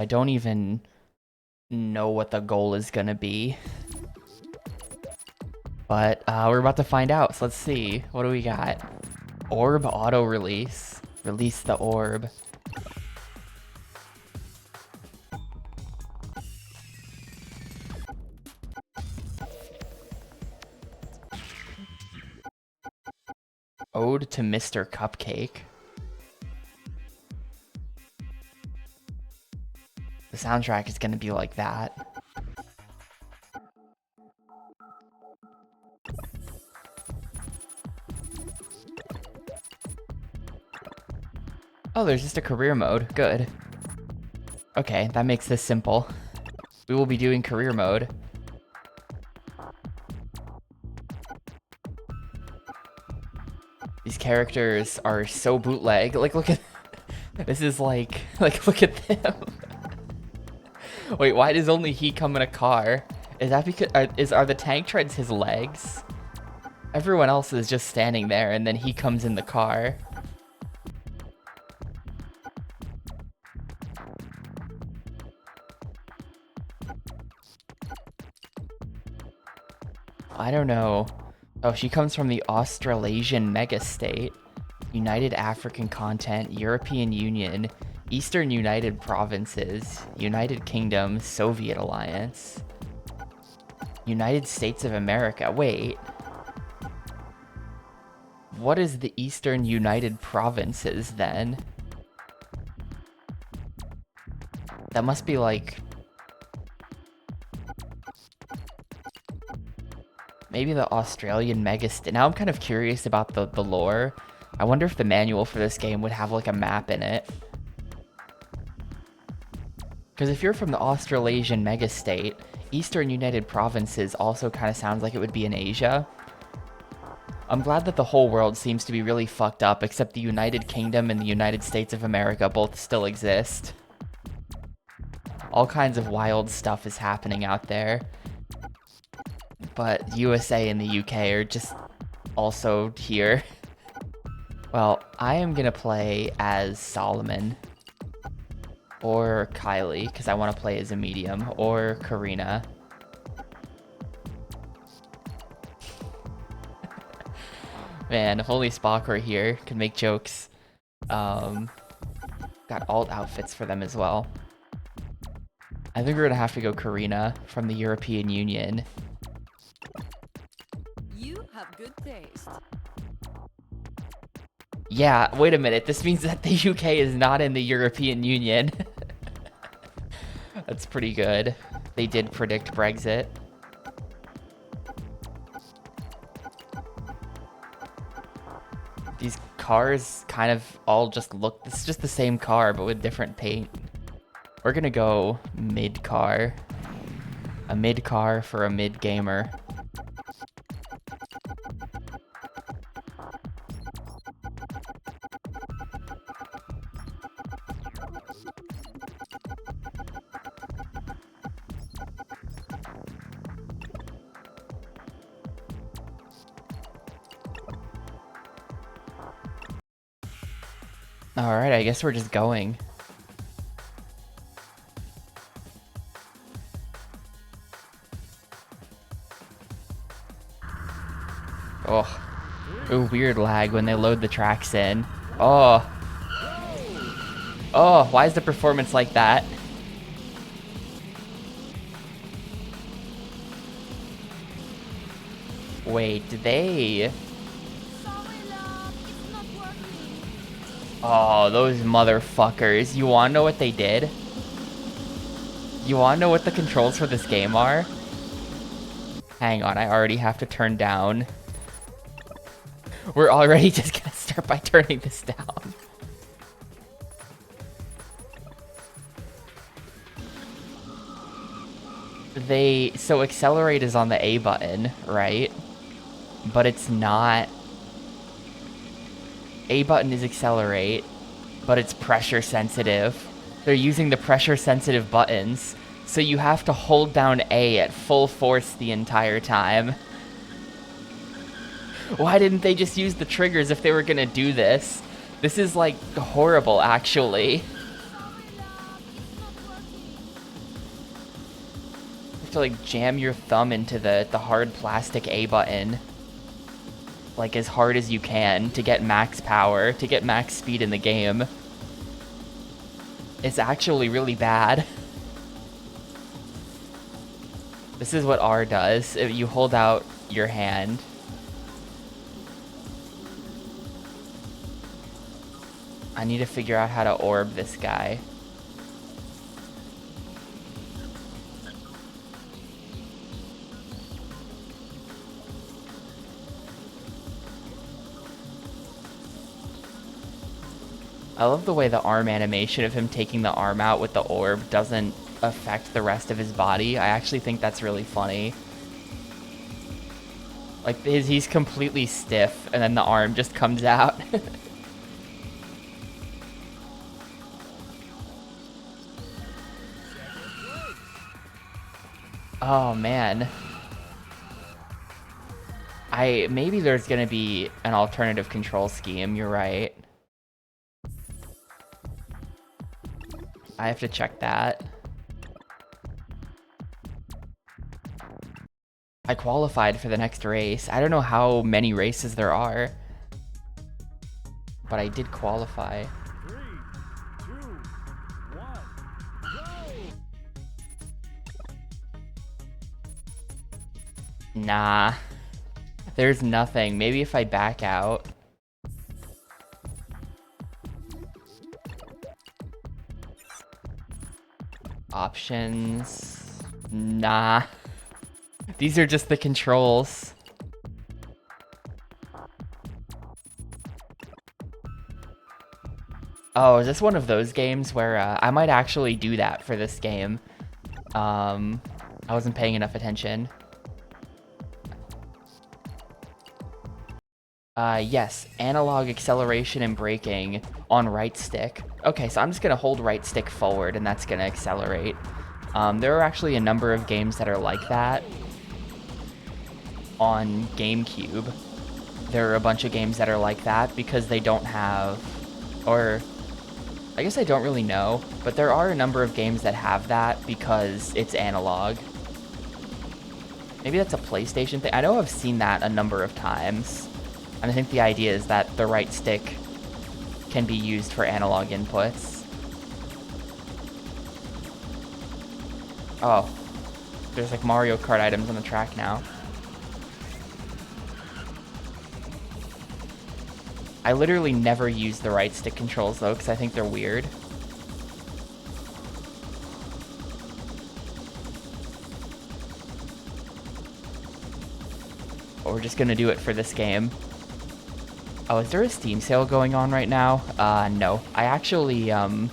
I don't even know what the goal is gonna be. But we're about to find out, so let's see. What do we got? Orb auto release. Release the orb. Ode to Mr. Cupcake. The soundtrack is gonna be like that. Oh, there's just a career mode. Good. Okay, that makes this simple. We will be doing career mode. These characters are so bootleg. Like, look at... This is like, look at them. Wait, why does only he come in a car? Is that because... Are the tank treads his legs? Everyone else is just standing there, and then he comes in the car. I don't know. Oh, she comes from the Australasian megastate, United African Continent, European Union, Eastern United Provinces, United Kingdom, Soviet Alliance, United States of America. Wait. What is the Eastern United Provinces then? That must be like... Maybe the Australian megastate. Now I'm kind of curious about the lore. I wonder if the manual for this game would have like a map in it. Because if you're from the Australasian megastate, Eastern United Provinces also kind of sounds like it would be in Asia. I'm glad that the whole world seems to be really fucked up, except the United Kingdom and the United States of America both still exist. All kinds of wild stuff is happening out there. But USA and the UK are just also here. Well, I am gonna play as Solomon. Or Kylie, because I want to play as a medium. Or Karina. Man, if only Spock were here, could make jokes. Got alt outfits for them as well. I think we're gonna have to go Karina from the European Union. You have good taste. Yeah, wait a minute. This means that the UK is not in the European Union. That's pretty good. They did predict Brexit. These cars kind of all just look... It's just the same car, but with different paint. We're gonna go mid-car. A mid-car for a mid-gamer. Alright, I guess we're just going. Oh. Ooh, weird lag when they load the tracks in. Oh. Oh, why is the performance like that? Wait, did they... Oh, those motherfuckers. You wanna know what they did? You wanna know what the controls for this game are? Hang on, I already have to turn down. We're already just gonna start by turning this down. So accelerate is on the A button, right? But it's not... A button is accelerate, but it's pressure sensitive. They're using the pressure sensitive buttons, so you have to hold down A at full force the entire time. Why didn't they just use the triggers if they were gonna do this? This is like horrible, actually. have to like jam your thumb into the hard plastic A button like as hard as you can to get max power, to get max speed in the game. It's actually really bad. This is what R does. If you hold out your hand. I need to figure out how to orb this guy. I love the way the arm animation of him taking the arm out with the orb doesn't affect the rest of his body. I actually think that's really funny. Like, he's completely stiff, and then the arm just comes out. Oh, man. Maybe there's gonna be an alternative control scheme, you're right. I have to check that. I qualified for the next race. I don't know how many races there are, but I did qualify. 3, 2, 1, go! Nah. There's nothing. Maybe if I back out. Options. Nah. These are just the controls. Oh, is this one of those games where I might actually do that for this game? I wasn't paying enough attention. Yes, analog acceleration and braking on right stick. Okay, so I'm just gonna hold right stick forward and that's gonna accelerate. There are actually a number of games that are like that on GameCube. There are a bunch of games that are like that because they don't have, or I guess I don't really know, but there are a number of games that have that because it's analog. Maybe that's a PlayStation thing. I know I've seen that a number of times. And I think the idea is that the right stick can be used for analog inputs. Oh, there's like Mario Kart items on the track now. I literally never use the right stick controls though, because I think they're weird. But we're just gonna do it for this game. Oh, is there a Steam sale going on right now? No. I actually, I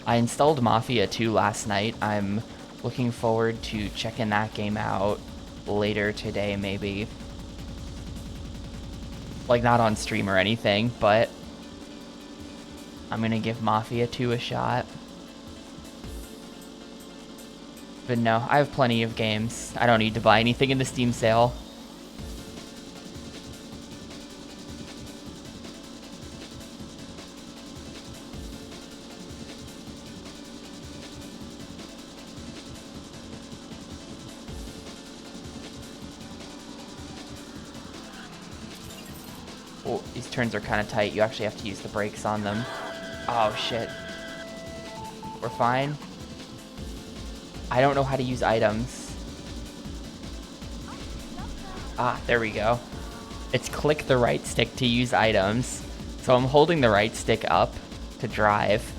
installed Mafia 2 last night. I'm looking forward to checking that game out later today, maybe. Like, not on stream or anything, but I'm gonna give Mafia 2 a shot. But no, I have plenty of games. I don't need to buy anything in the Steam sale. Oh, these turns are kind of tight. You actually have to use the brakes on them. Oh, shit. We're fine. I don't know how to use items. Ah, there we go. It's click the right stick to use items. So I'm holding the right stick up to drive,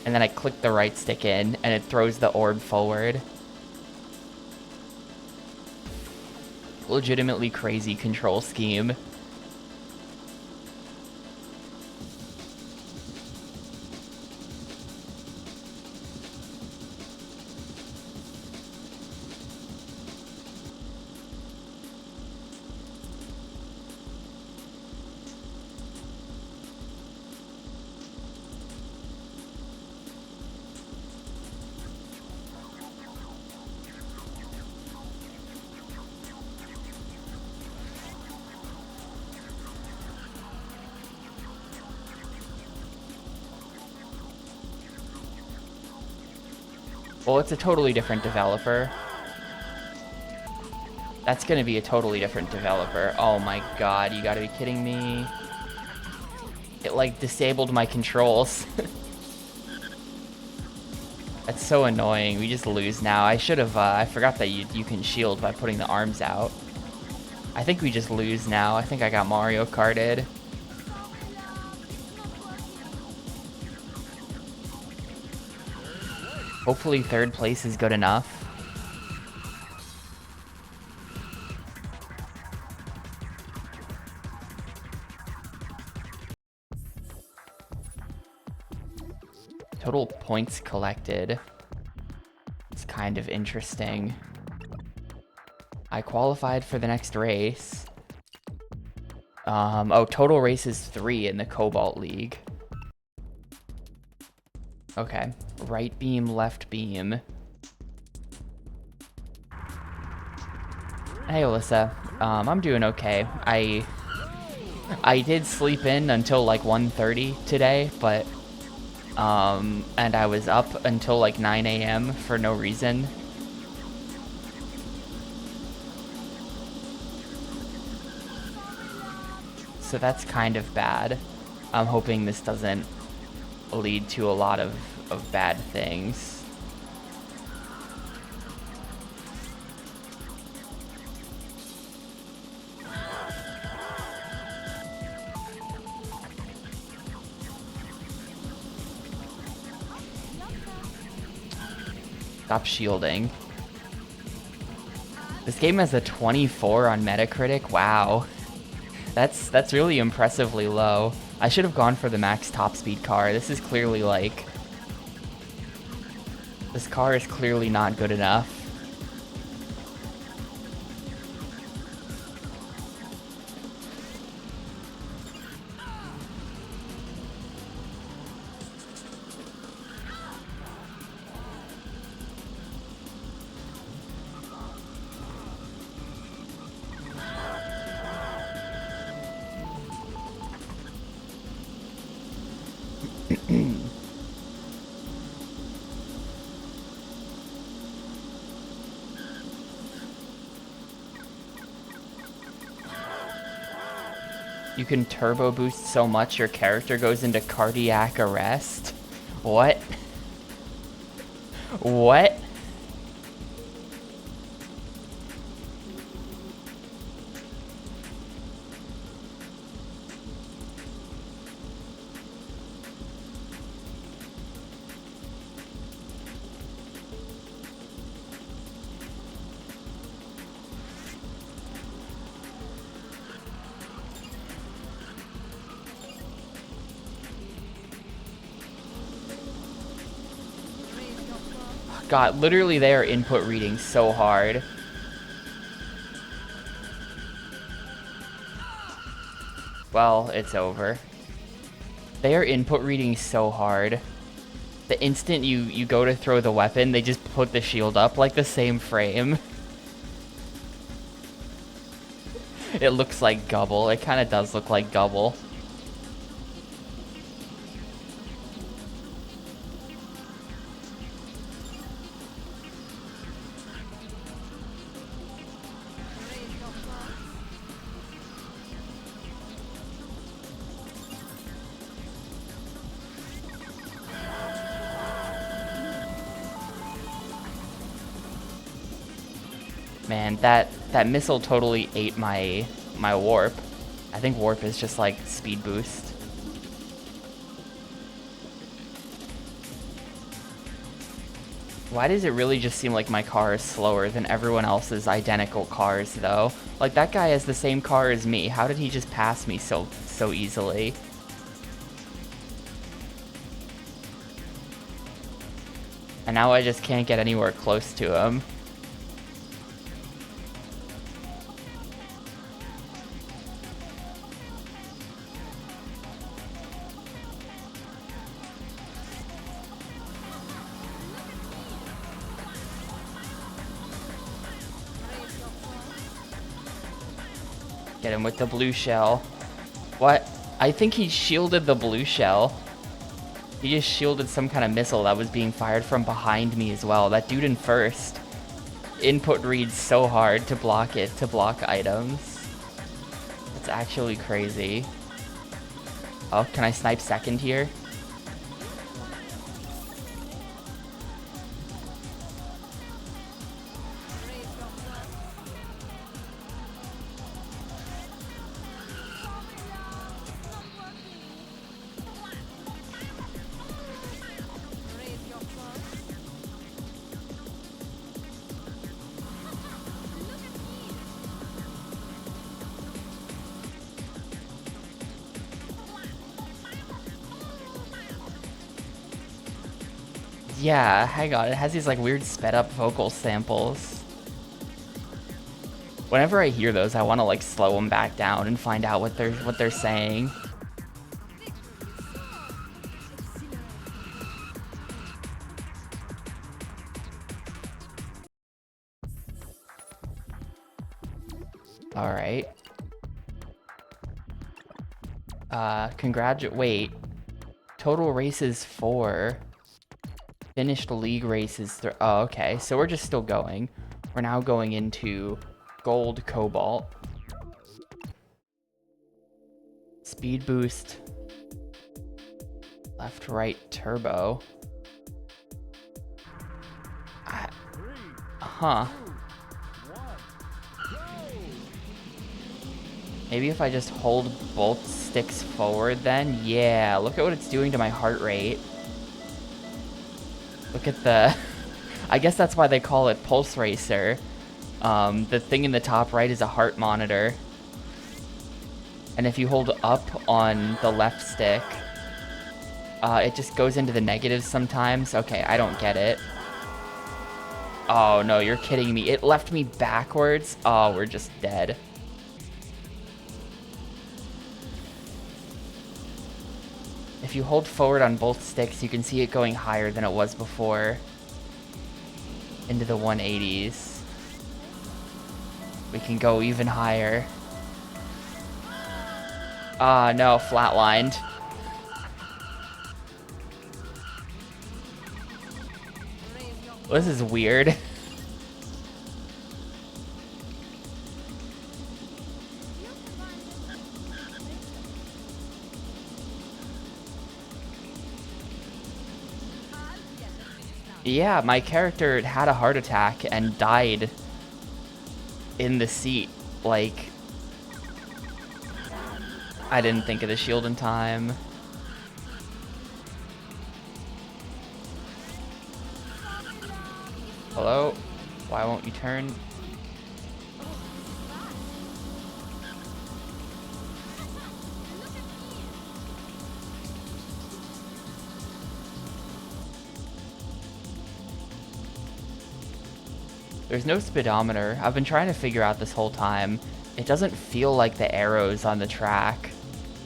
and then I click the right stick in, and it throws the orb forward. Legitimately crazy control scheme. Well, it's a totally different developer. That's gonna be a totally different developer. Oh my god, you gotta be kidding me. It like disabled my controls. That's so annoying. We just lose now. I should have, I forgot that you can shield by putting the arms out. I think we just lose now. I think I got Mario Karted. Hopefully third place is good enough. Total points collected. It's kind of interesting. I qualified for the next race. Oh, total races 3 in the Cobalt League. Okay. Right beam, left beam. Hey, Alyssa. I'm doing okay. I did sleep in until like 1:30 today, but and I was up until like 9 a.m. for no reason. So that's kind of bad. I'm hoping this doesn't lead to a lot of bad things. Stop shielding. This game has a 24 on Metacritic. Wow. That's really impressively low. I should have gone for the max top speed car. This is clearly like... This car is clearly not good enough. You can turbo boost so much your character goes into cardiac arrest? What? What? God, literally they are input reading so hard. Well, it's over. They are input reading so hard. The instant you go to throw the weapon, they just put the shield up like the same frame. It looks like Gubble. It kind of does look like Gubble. Man, that missile totally ate my warp. I think warp is just like speed boost. Why does it really just seem like my car is slower than everyone else's identical cars though? Like that guy has the same car as me. How did he just pass me so easily? And now I just can't get anywhere close to him. Get him with the blue shell. What? I think he shielded the blue shell. He just shielded some kind of missile that was being fired from behind me as well. That dude in first. input reads so hard to block it, to block items. It's actually crazy. Oh, can I snipe second here? Yeah, hang on. It has these like weird sped up vocal samples. Whenever I hear those, I want to like slow them back down and find out what they're saying. All right. Wait. Total races 4. Finished league races 3. Oh, okay. So we're just still going. We're now going into gold cobalt. Speed boost. Left, right, turbo. Huh. Maybe if I just hold both sticks forward then? Yeah, look at what it's doing to my heart rate. Look at the... I guess that's why they call it Pulse Racer. The thing in the top right is a heart monitor. And if you hold up on the left stick, it just goes into the negatives sometimes. Okay, I don't get it. Oh no, you're kidding me. It left me backwards. Oh, we're just dead. If you hold forward on both sticks, you can see it going higher than it was before. Into the 180s. We can go even higher. Ah, no, flatlined. This is weird. Yeah, my character had a heart attack and died in the seat. Like, I didn't think of the shield in time. Hello? Why won't you turn? There's no speedometer. I've been trying to figure out this whole time. It doesn't feel like the arrows on the track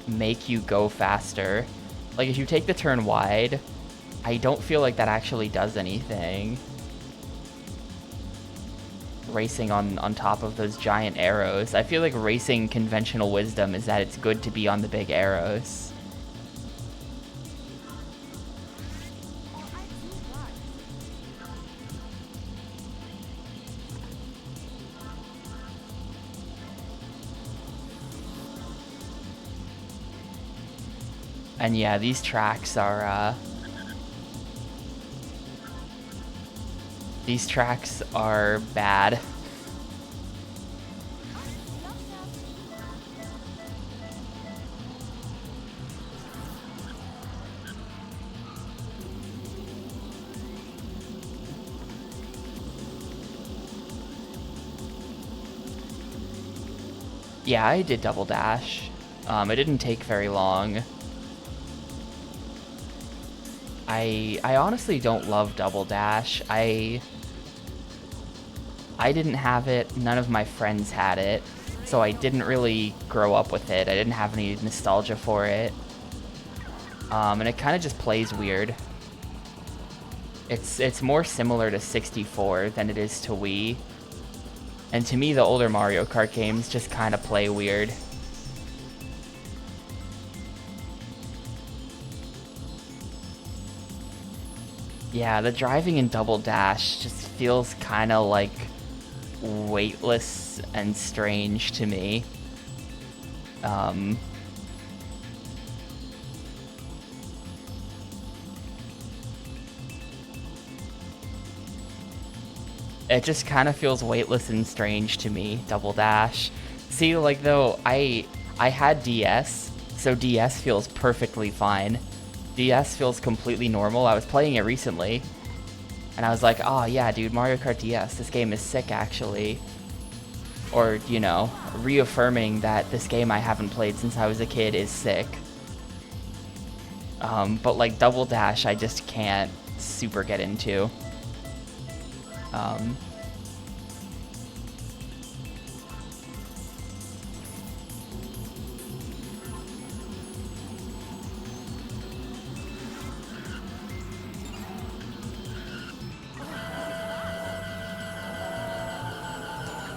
make you go faster. Like, if you take the turn wide, I don't feel like that actually does anything. Racing on top of those giant arrows. I feel like racing conventional wisdom is that it's good to be on the big arrows. And yeah, these tracks are bad. Yeah, I did double dash. It didn't take very long. I honestly don't love double dash. I didn't have it, none of my friends had it, so I didn't really grow up with it. I didn't have any nostalgia for it. And it kind of just plays weird. It's more similar to 64 than it is to Wii. And to me, the older Mario Kart games just kind of play weird. Yeah, the driving in Double Dash just feels kind of like weightless and strange to me. It just kind of feels weightless and strange to me, Double Dash. See, like, though, I had DS, so DS feels perfectly fine. DS feels completely normal. I was playing it recently, and I was like, oh yeah, dude, Mario Kart DS, this game is sick, actually. Or, you know, reaffirming that this game I haven't played since I was a kid is sick. But, like, Double Dash, I just can't super get into.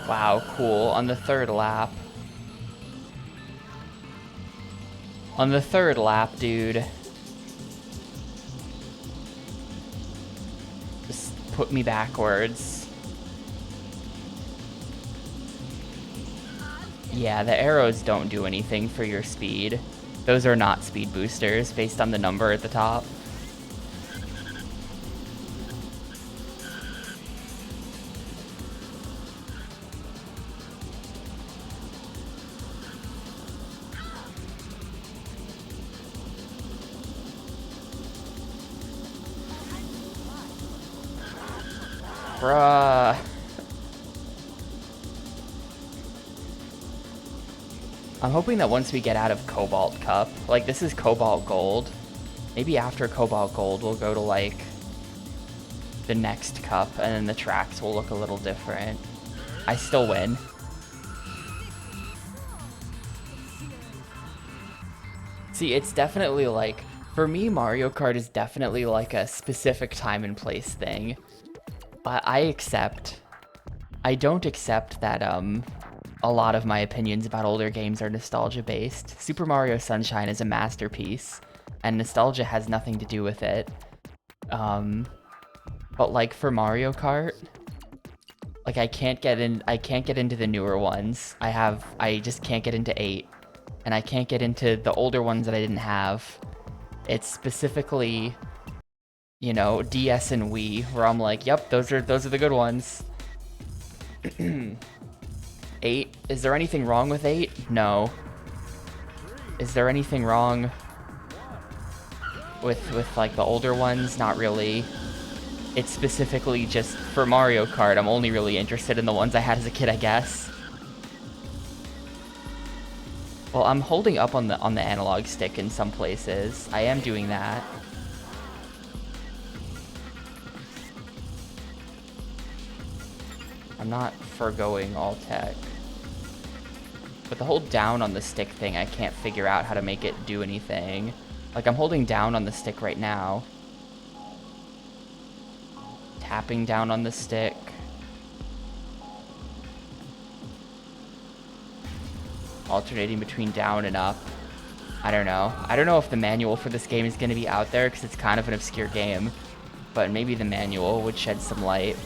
Wow, cool. On the third lap. On the third lap, dude. Just put me backwards. Yeah, the arrows don't do anything for your speed. Those are not speed boosters based on the number at the top. Bruh. I'm hoping that once we get out of Cobalt Cup, like this is Cobalt Gold, maybe after Cobalt Gold we'll go to like the next cup and then the tracks will look a little different. I still win. See, it's definitely like, for me, Mario Kart is definitely like a specific time and place thing. But I don't accept that a lot of my opinions about older games are nostalgia based. Super Mario Sunshine is a masterpiece, and nostalgia has nothing to do with it. But like for Mario Kart, like I can't get into the newer ones. I just can't get into 8, and I can't get into the older ones that I didn't have. It's specifically, you know, DS and Wii, where I'm like, yep, those are the good ones. 8, is there anything wrong with 8? No. Is there anything wrong with like the older ones? Not really. It's specifically just for Mario Kart. I'm only really interested in the ones I had as a kid, I guess. Well, I'm holding up on the analog stick in some places. I am doing that. I'm not forgoing all tech. But the hold down on the stick thing, I can't figure out how to make it do anything. Like, I'm holding down on the stick right now. Tapping down on the stick. Alternating between down and up. I don't know. I don't know if the manual for this game is going to be out there, because it's kind of an obscure game. But maybe the manual would shed some light.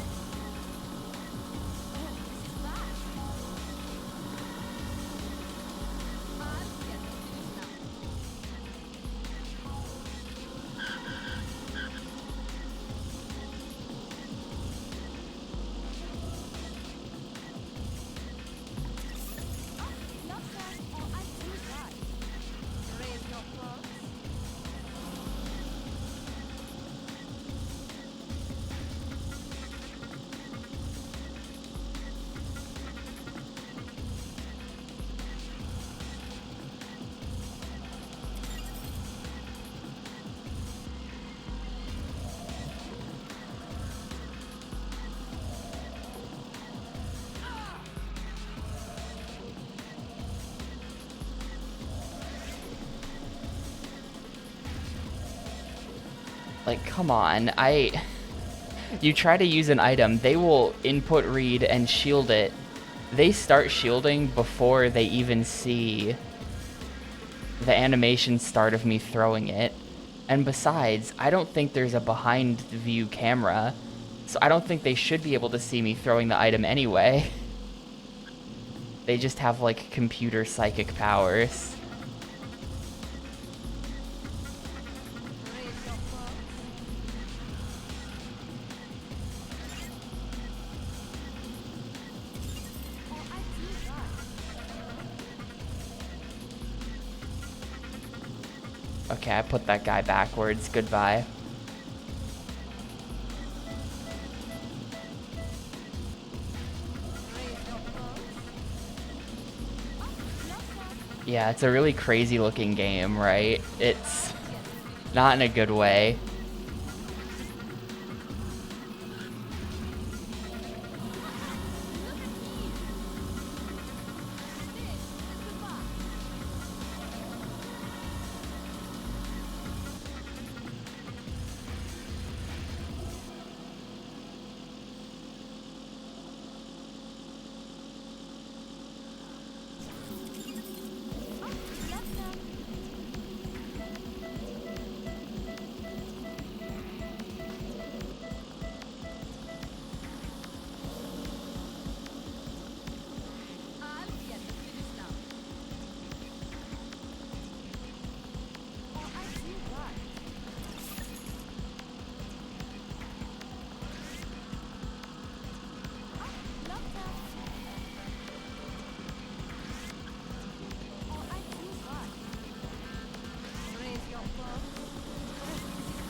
Like, come on, you try to use an item, they will input read and shield it. They start shielding before they even see the animation start of me throwing it. And besides, I don't think there's a behind the view camera, So I don't think they should be able to see me throwing the item anyway. They just have, like, computer psychic powers. Okay, I put that guy backwards. Goodbye. Yeah, it's a really crazy looking game, right? It's not in a good way.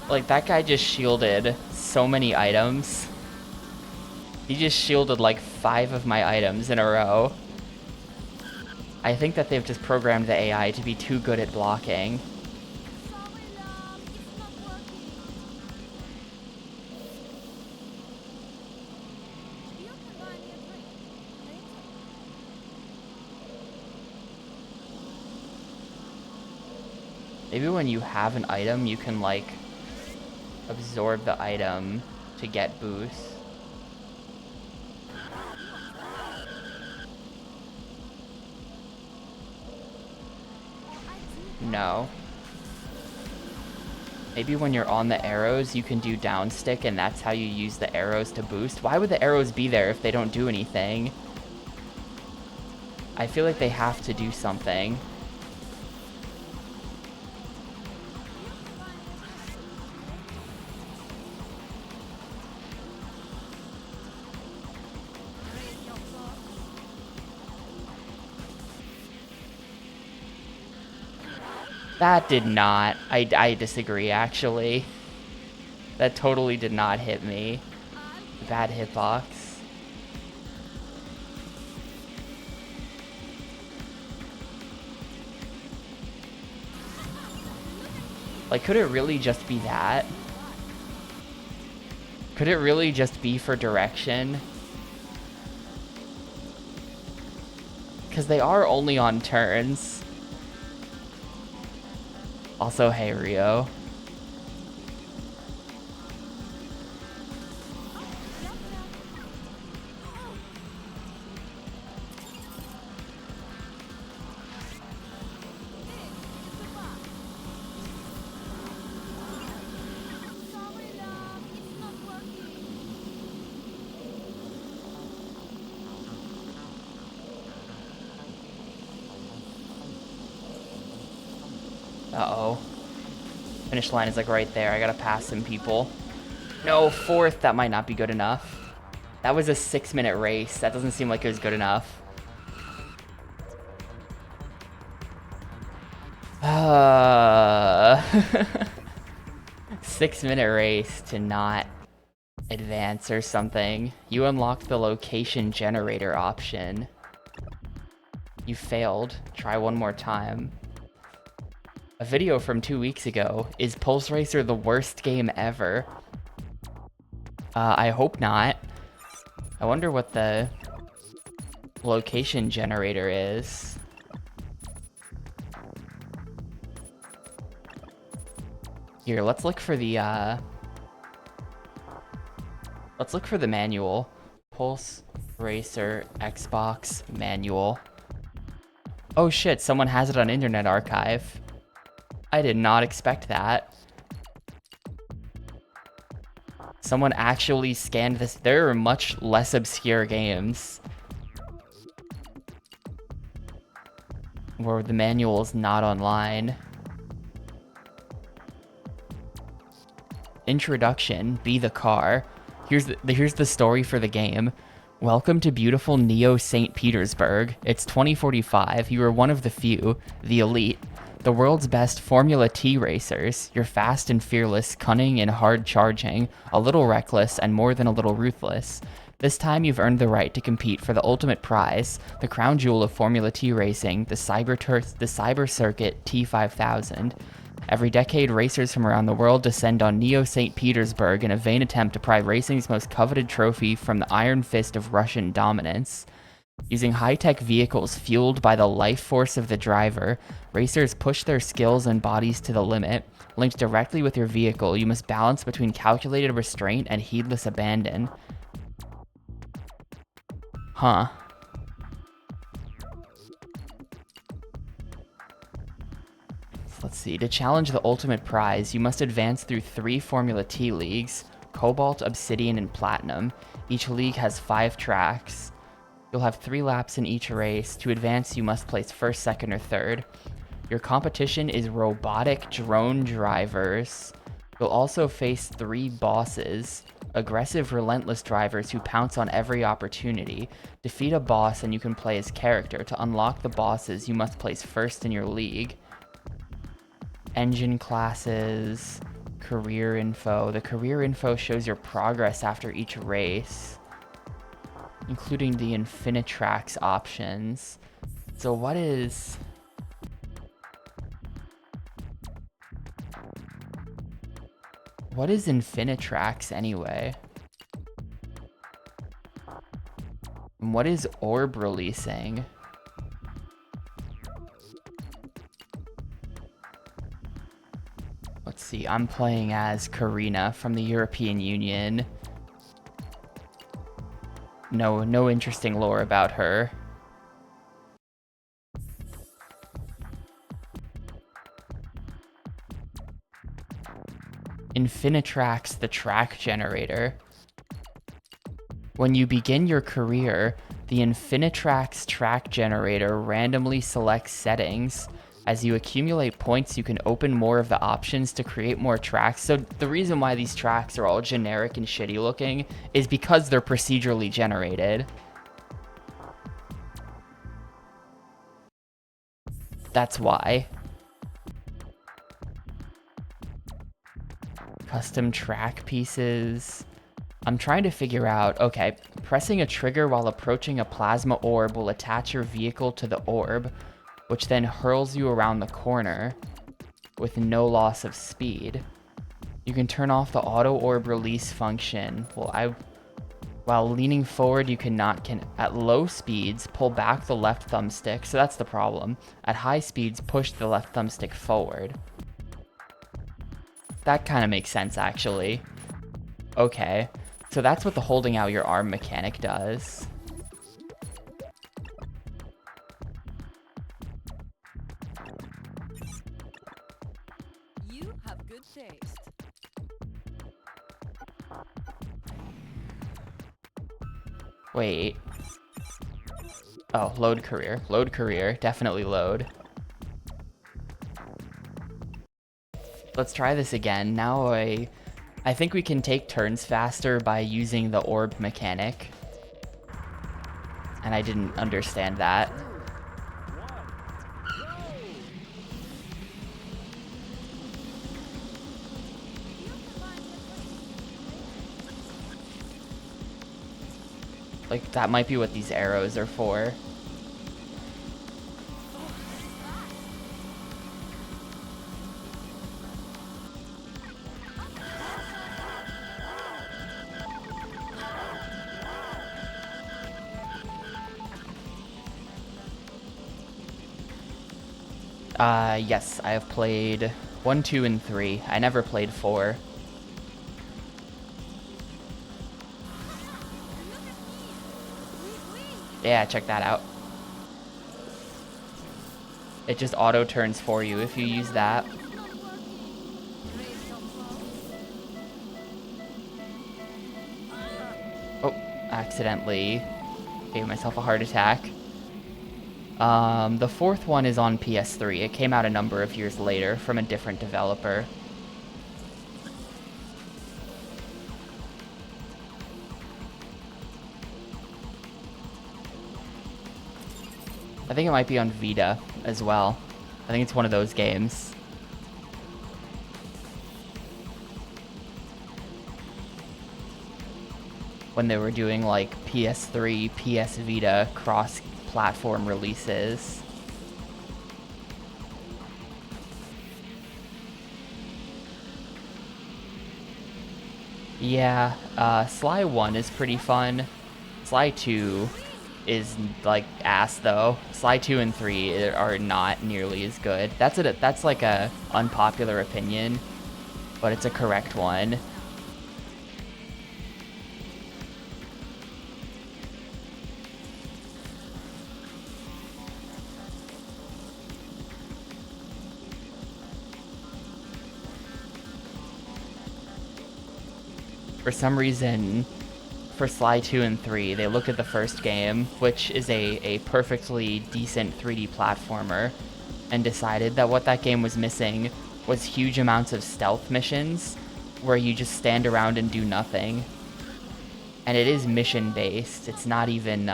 Like, that guy just shielded so many items. He just shielded like 5 of my items in a row. I think that they've just programmed the AI to be too good at blocking. Maybe when you have an item, you can, like, absorb the item to get boost. No. Maybe when you're on the arrows, you can do down stick, and that's how you use the arrows to boost. Why would the arrows be there if they don't do anything? I feel like they have to do something. That did not. I disagree, actually. That totally did not hit me. Bad hitbox. Like, could it really just be that? Could it really just be for direction? Because they are only on turns. Also, hey, Rio. Uh-oh. Finish line is like right there. I gotta pass some people. No, 4th. That might not be good enough. That was a 6-minute race. That doesn't seem like it was good enough. 6-minute race to not advance or something. You unlocked the location generator option. You failed. Try one more time. A video from 2 weeks ago. Is Pulse Racer the worst game ever? I hope not. I wonder what the location generator is. Here, let's look for the manual. Pulse Racer Xbox manual. Oh shit, someone has it on Internet Archive. I did not expect that. Someone actually scanned this. There are much less obscure games where the manual is not online. Introduction, be the car. Here's the story for the game. Welcome to beautiful Neo St. Petersburg. It's 2045. You are one of the few, the elite, the world's best Formula T racers. You're fast and fearless, cunning and hard charging, a little reckless, and more than a little ruthless. This time you've earned the right to compete for the ultimate prize, the crown jewel of Formula T racing, the Cyber Circuit T5000. Every decade, racers from around the world descend on Neo St. Petersburg in a vain attempt to pry racing's most coveted trophy from the iron fist of Russian dominance. Using high-tech vehicles fueled by the life force of the driver, racers push their skills and bodies to the limit. Linked directly with your vehicle, you must balance between calculated restraint and heedless abandon. Huh. Let's see. To challenge the ultimate prize, you must advance through 3 Formula T leagues, Cobalt, Obsidian, and Platinum. Each league has 5 tracks. You'll have 3 laps in each race. To advance, you must place first, second, or third. Your competition is robotic drone drivers. You'll also face 3 bosses, aggressive, relentless drivers who pounce on every opportunity. Defeat a boss and you can play as character. To unlock the bosses, you must place first in your league. Engine classes, career info. The career info shows your progress after each race, including the Infinitrax options. So what is... What is Infinitrax anyway? And what is orb releasing? Let's see, I'm playing as Karina from the European Union. No interesting lore about her. Infinitrax, the track generator. When you begin your career, the Infinitrax track generator randomly selects settings. As you accumulate points, you can open more of the options to create more tracks. So the reason why these tracks are all generic and shitty looking is because they're procedurally generated. That's why. Custom track pieces. I'm trying to figure out, okay, pressing a trigger while approaching a plasma orb will attach your vehicle to the orb, which then hurls you around the corner with no loss of speed. You can turn off the auto orb release function. While leaning forward, you at low speeds, pull back the left thumbstick, so that's the problem. At high speeds, push the left thumbstick forward. That kind of makes sense, actually. Okay, so that's what the holding out your arm mechanic does. You have good taste. Wait. Oh, load career. Load career. Definitely load. Let's try this again. Now I think we can take turns faster by using the orb mechanic. And I didn't understand that. Like, that might be what these arrows are for. Yes, I have played 1, 2, and 3. I never played 4. Yeah, check that out. It just auto turns for you if you use that. accidentally gave myself a heart attack. The fourth one is on PS3. It came out a number of years later from a different developer. I think it might be on Vita as well. I think it's one of those games. When they were doing like PS3, PS Vita cross-platform releases. Yeah, Sly 1 is pretty fun. Sly 2 is like ass though. Sly 2 and 3 are not nearly as good. That's like a unpopular opinion, but it's a correct one. For some reason, for Sly 2 and 3, they looked at the first game, which is a perfectly decent 3D platformer, and decided that what that game was missing was huge amounts of stealth missions, where you just stand around and do nothing. And it is mission-based, it's not even,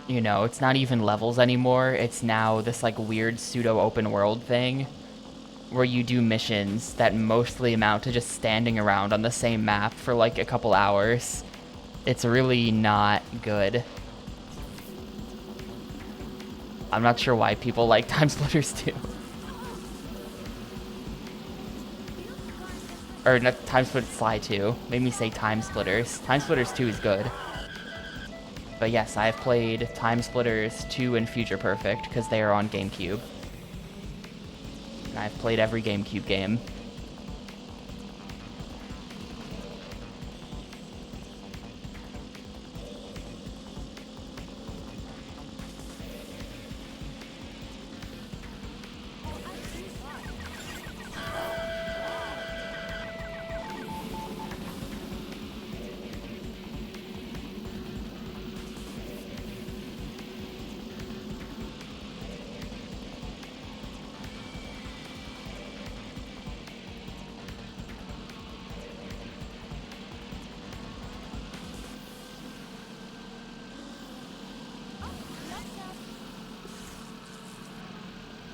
you know, it's not even levels anymore, it's now this like weird pseudo-open world thing, where you do missions that mostly amount to just standing around on the same map for like a couple hours. It's really not good. I'm not sure why people like Time Splitters 2. Or not Time Splitters, Sly 2. Made me say Time Splitters. Time Splitters 2 is good. But yes, I've played Time Splitters 2 and Future Perfect because they are on GameCube. I've played every GameCube game.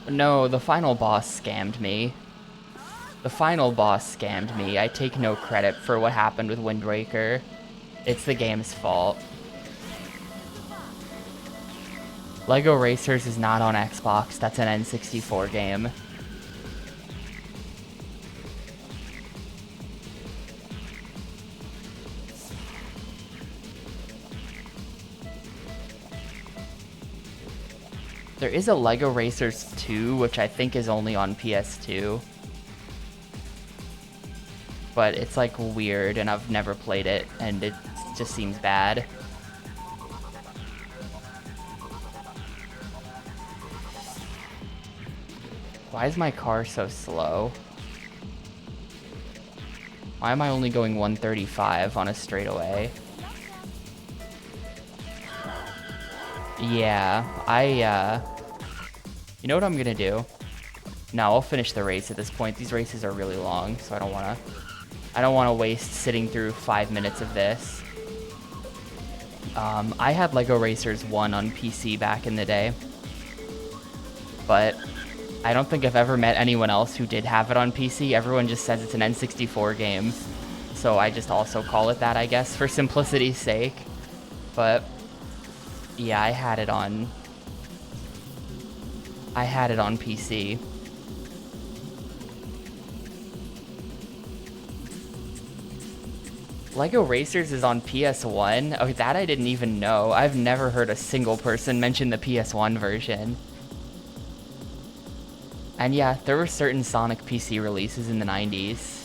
No, the final boss scammed me. The final boss scammed me. I take no credit for what happened with Wind Waker. It's the game's fault. Lego Racers is not on Xbox. That's an N64 game. There is a Lego Racers 2, which I think is only on PS2. But it's like weird, and I've never played it, and it just seems bad. Why is my car so slow? Why am I only going 135 on a straightaway? Yeah, you know what I'm gonna do? No, I'll finish the race at this point. These races are really long, so I don't wanna waste sitting through 5 minutes of this. I had Lego Racers 1 on PC back in the day, but I don't think I've ever met anyone else who did have it on PC. Everyone just says it's an N64 game, so I just also call it that, I guess, for simplicity's sake. But yeah, I had it on PC. Lego Racers is on PS1? Oh, that I didn't even know. I've never heard a single person mention the PS1 version. And yeah, there were certain Sonic PC releases in the 90s.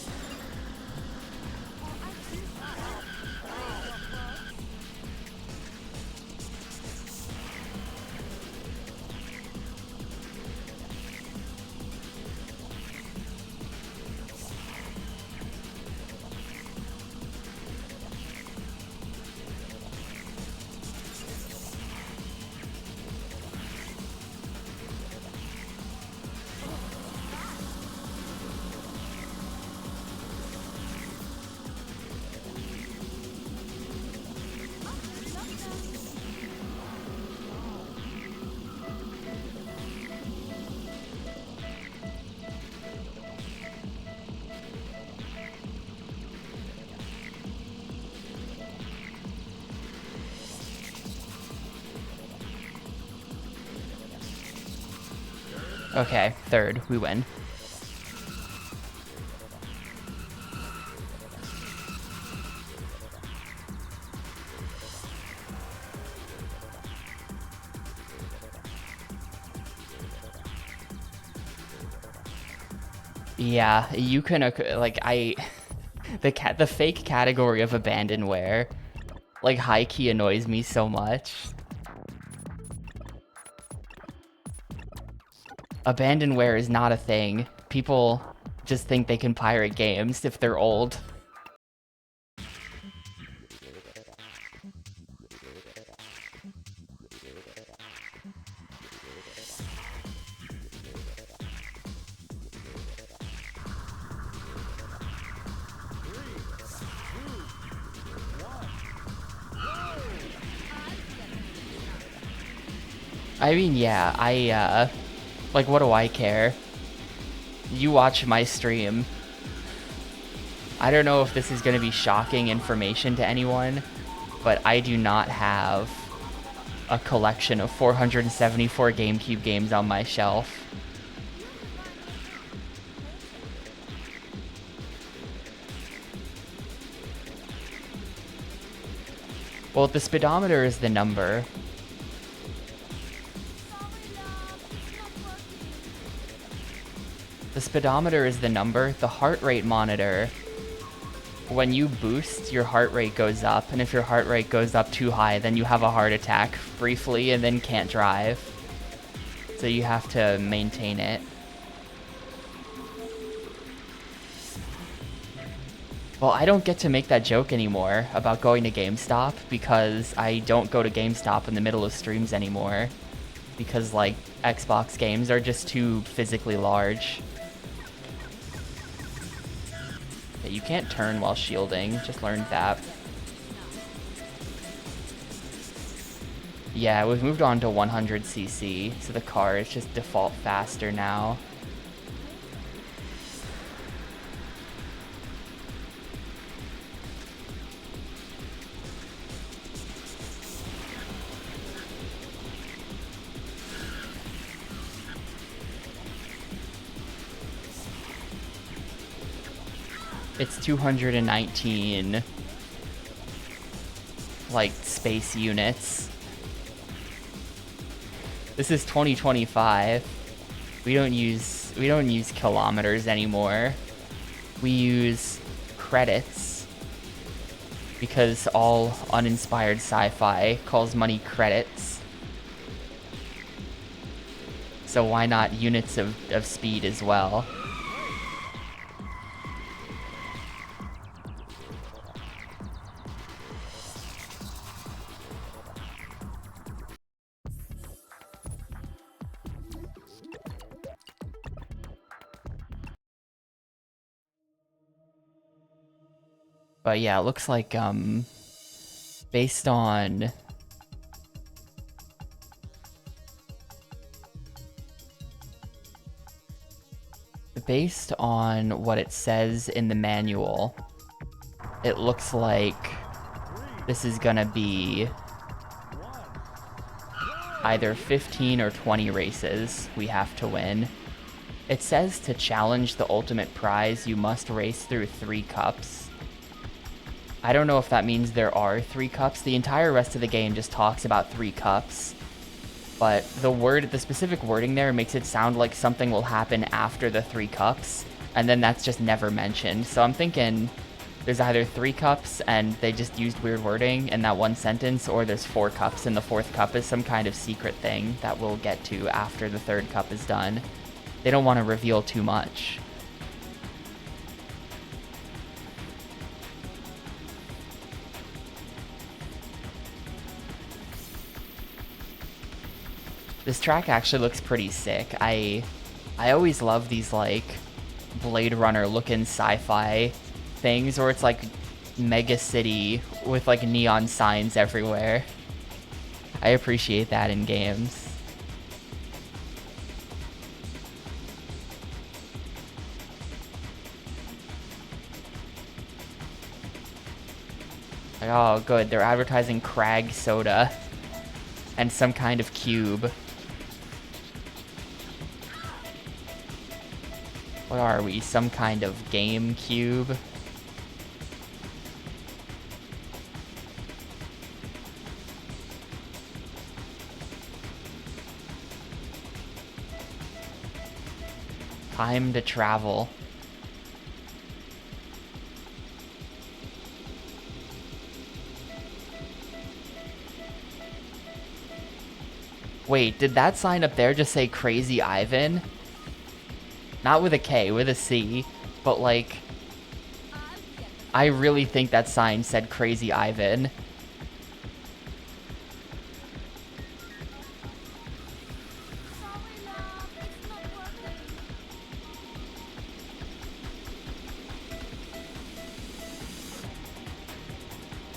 Okay, third. We win. Yeah, you can, like, the fake category of abandonware, like, high-key annoys me so much. Abandonware is not a thing. People just think they can pirate games if they're old. I mean, yeah, like, what do I care? You watch my stream. I don't know if this is going to be shocking information to anyone, but I do not have a collection of 474 GameCube games on my shelf. Well, the speedometer is the number. The speedometer is the number. The heart rate monitor, when you boost, your heart rate goes up, and if your heart rate goes up too high, then you have a heart attack briefly and then can't drive. So you have to maintain it. Well, I don't get to make that joke anymore about going to GameStop because I don't go to GameStop in the middle of streams anymore. Because, like, Xbox games are just too physically large. Yeah, you can't turn while shielding, just learned that. Yeah, we've moved on to 100cc, so the car is just default faster now. It's 219, like, space units. This is 2025. We don't use kilometers anymore. We use credits because all uninspired sci-fi calls money credits. So why not units of speed as well? But yeah, it looks like, based on what it says in the manual, it looks like this is gonna be either 15 or 20 races we have to win. It says to challenge the ultimate prize, you must race through 3 cups. I don't know if that means there are 3 cups. The entire rest of the game just talks about 3 cups. But the specific wording there makes it sound like something will happen after the 3 cups, and then that's just never mentioned. So I'm thinking there's either 3 cups and they just used weird wording in that one sentence, or there's 4 cups and the 4th cup is some kind of secret thing that we'll get to after the 3rd cup is done. They don't want to reveal too much. This track actually looks pretty sick. I always love these, like, Blade Runner looking sci-fi things where it's like mega city with, like, neon signs everywhere. I appreciate that in games. Like, oh, good. They're advertising Krag soda and some kind of cube. What are we? Some kind of GameCube? Time to travel. Wait, did that sign up there just say Crazy Ivan? Not with a K, with a C, but like, I really think that sign said Crazy Ivan.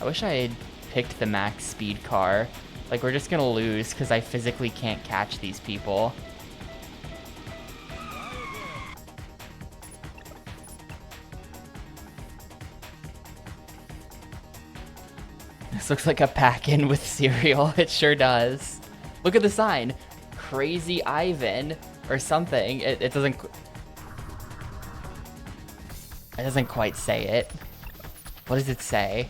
I wish I had picked the max speed car. Like, we're just gonna lose because I physically can't catch these people. This looks like a pack-in with cereal. It sure does. Look at the sign. Crazy Ivan or something. It doesn't... It doesn't quite say it. What does it say?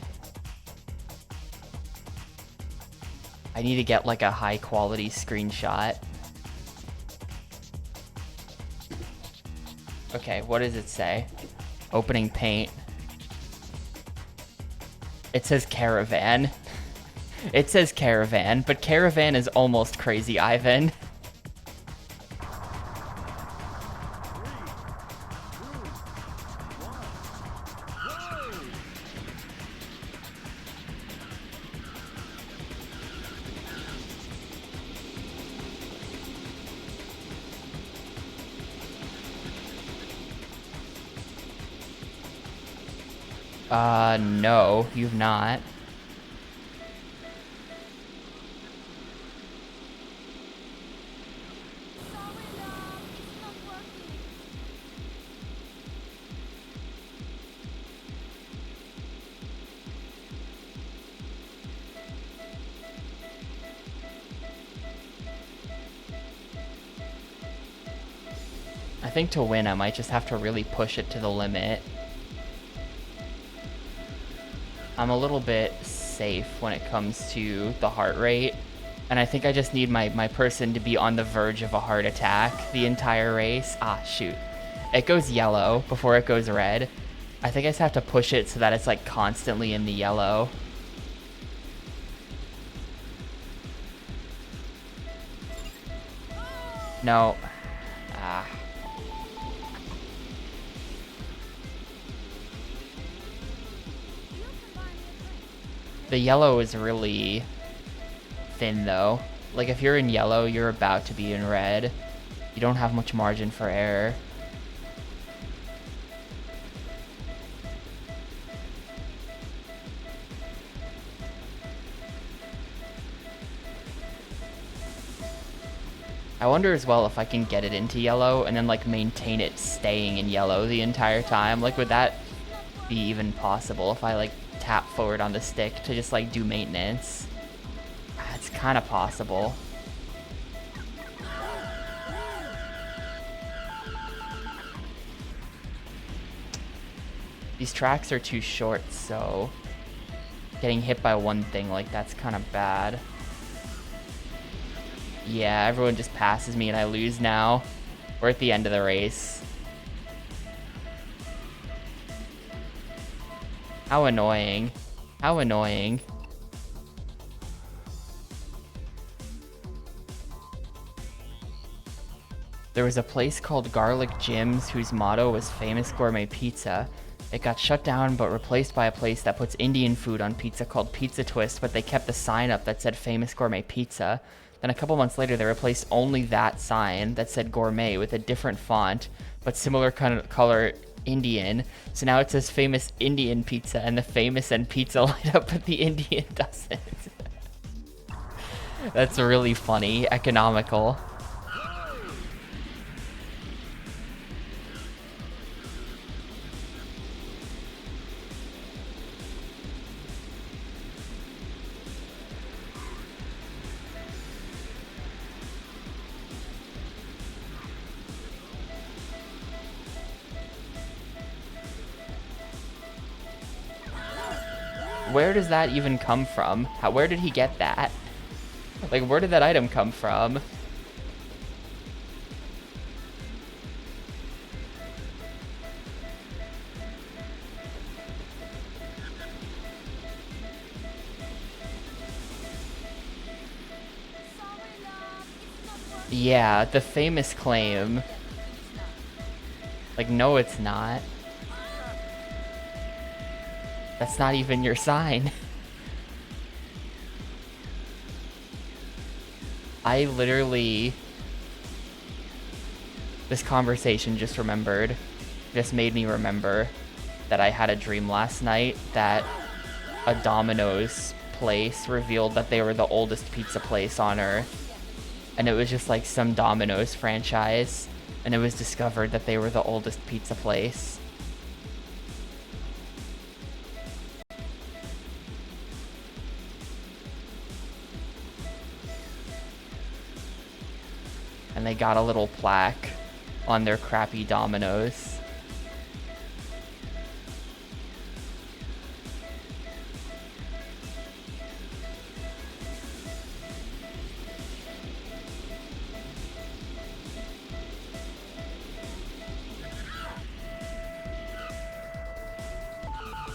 I need to get like a high quality screenshot. Okay, what does it say? Opening paint. It says Caravan. It says Caravan, but Caravan is almost Crazy Ivan. No, you've not. I think to win, I might just have to really push it to the limit. I'm a little bit safe when it comes to the heart rate, and I think I just need my person to be on the verge of a heart attack the entire race. Ah, shoot. It goes yellow before it goes red. I think I just have to push it so that it's like constantly in the yellow. No. Ah. The yellow is really thin though. Like if you're in yellow, you're about to be in red. You don't have much margin for error. I wonder as well if I can get it into yellow and then like maintain it staying in yellow the entire time. Like would that be even possible if I like tap forward on the stick to just like do maintenance? It's kind of possible. These tracks are too short, so getting hit by one thing like that's kind of bad. Yeah, everyone just passes me and I lose now. We're at the end of the race. How annoying. How annoying. There was a place called Garlic Jim's whose motto was famous gourmet pizza. It got shut down but replaced by a place that puts Indian food on pizza called Pizza Twist, but they kept the sign up that said famous gourmet pizza. Then a couple months later, they replaced only that sign that said gourmet with a different font, but similar kind of color Indian. So now it says famous Indian pizza, and the famous and pizza light up, but the Indian doesn't. That's really funny. Economical. Where does that even come from? Where did he get that? Like, where did that item come from? Yeah, the famous claim. Like, no, it's not. That's not even your sign. I literally... This conversation just made me remember that I had a dream last night that a Domino's place revealed that they were the oldest pizza place on Earth. And it was just like some Domino's franchise. And it was discovered that they were the oldest pizza place. And they got a little plaque on their crappy Domino's.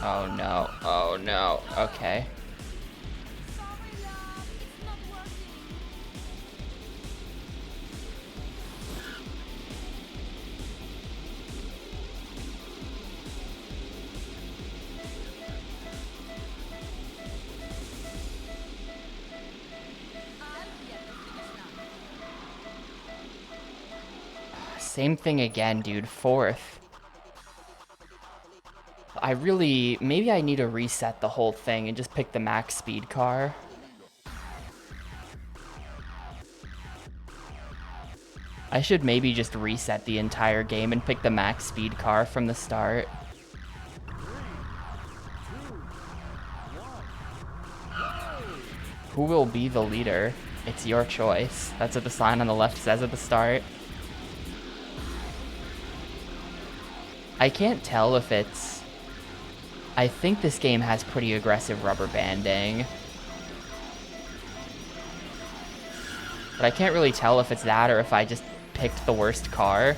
Oh no, oh no, okay. Same thing again, dude. Fourth. Maybe I need to reset the whole thing and just pick the max speed car. I should maybe just reset the entire game and pick the max speed car from the start. Who will be the leader? It's your choice. That's what the sign on the left says at the start. I can't tell if it's... I think this game has pretty aggressive rubber banding. But I can't really tell if it's that or if I just picked the worst car.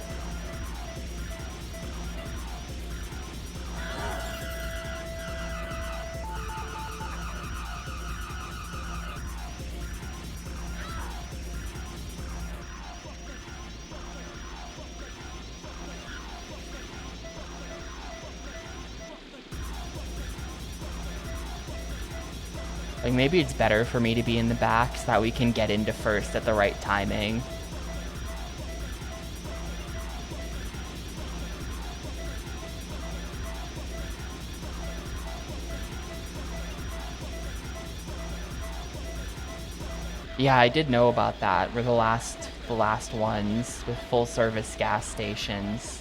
Like, maybe it's better for me to be in the back so that we can get into first at the right timing. Yeah, I did know about that. We're the last ones with full service gas stations.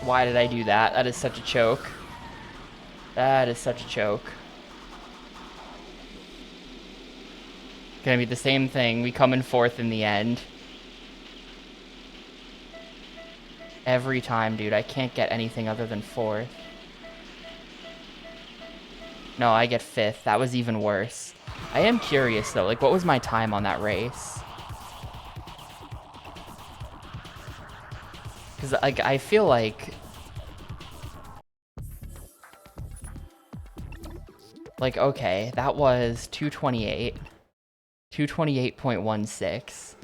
Why did I do that? That is such a choke. That is such a choke. Gonna be the same thing. We come in fourth in the end. Every time, dude. I can't get anything other than fourth. No, I get fifth. That was even worse. I am curious, though. Like, what was my time on that race? Because, like, I feel like... Like, okay, that was 228. 228.16.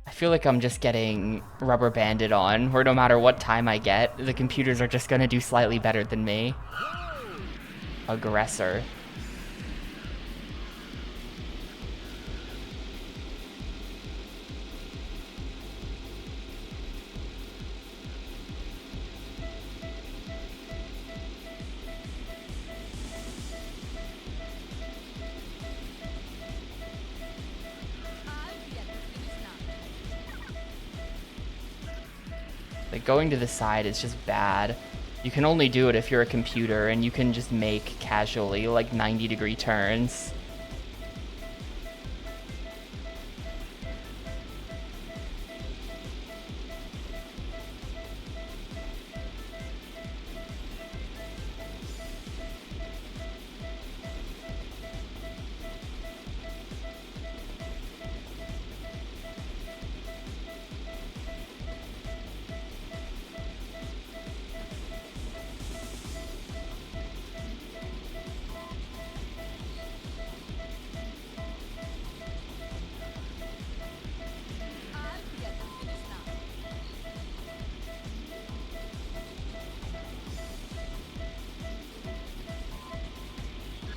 I feel like I'm just getting rubber banded on, where no matter what time I get, the computers are just gonna do slightly better than me. Aggressor. Like, going to the side is just bad. You can only do it if you're a computer, and you can just make casually like 90-degree turns.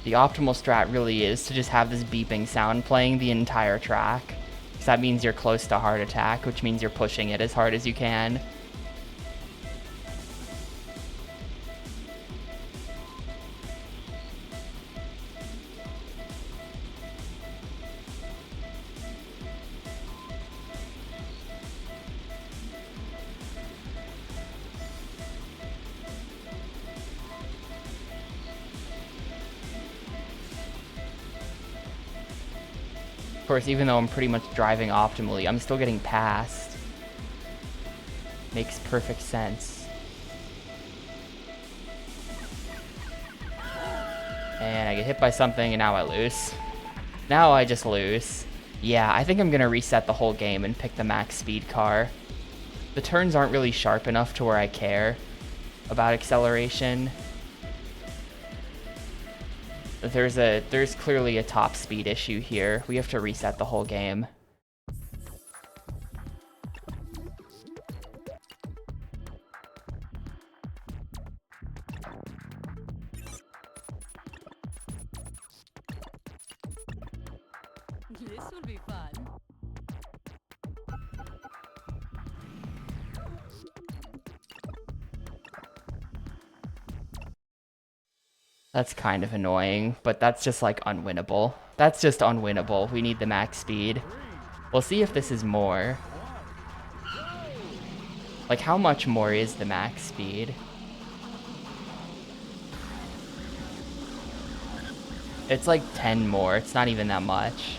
The optimal strat really is to just have this beeping sound playing the entire track. Because that means you're close to heart attack, which means you're pushing it as hard as you can. Of course, even though I'm pretty much driving optimally, I'm still getting passed. Makes perfect sense. And I get hit by something, and now I lose. Now I just lose. Yeah, I think I'm gonna reset the whole game and pick the max speed car. The turns aren't really sharp enough to where I care about acceleration. There's clearly a top speed issue here. We have to reset the whole game. This will be fun. That's kind of annoying, but that's just like unwinnable. That's just unwinnable. We need the max speed. We'll see if this is more. Like, how much more is the max speed? It's like 10 more. It's not even that much.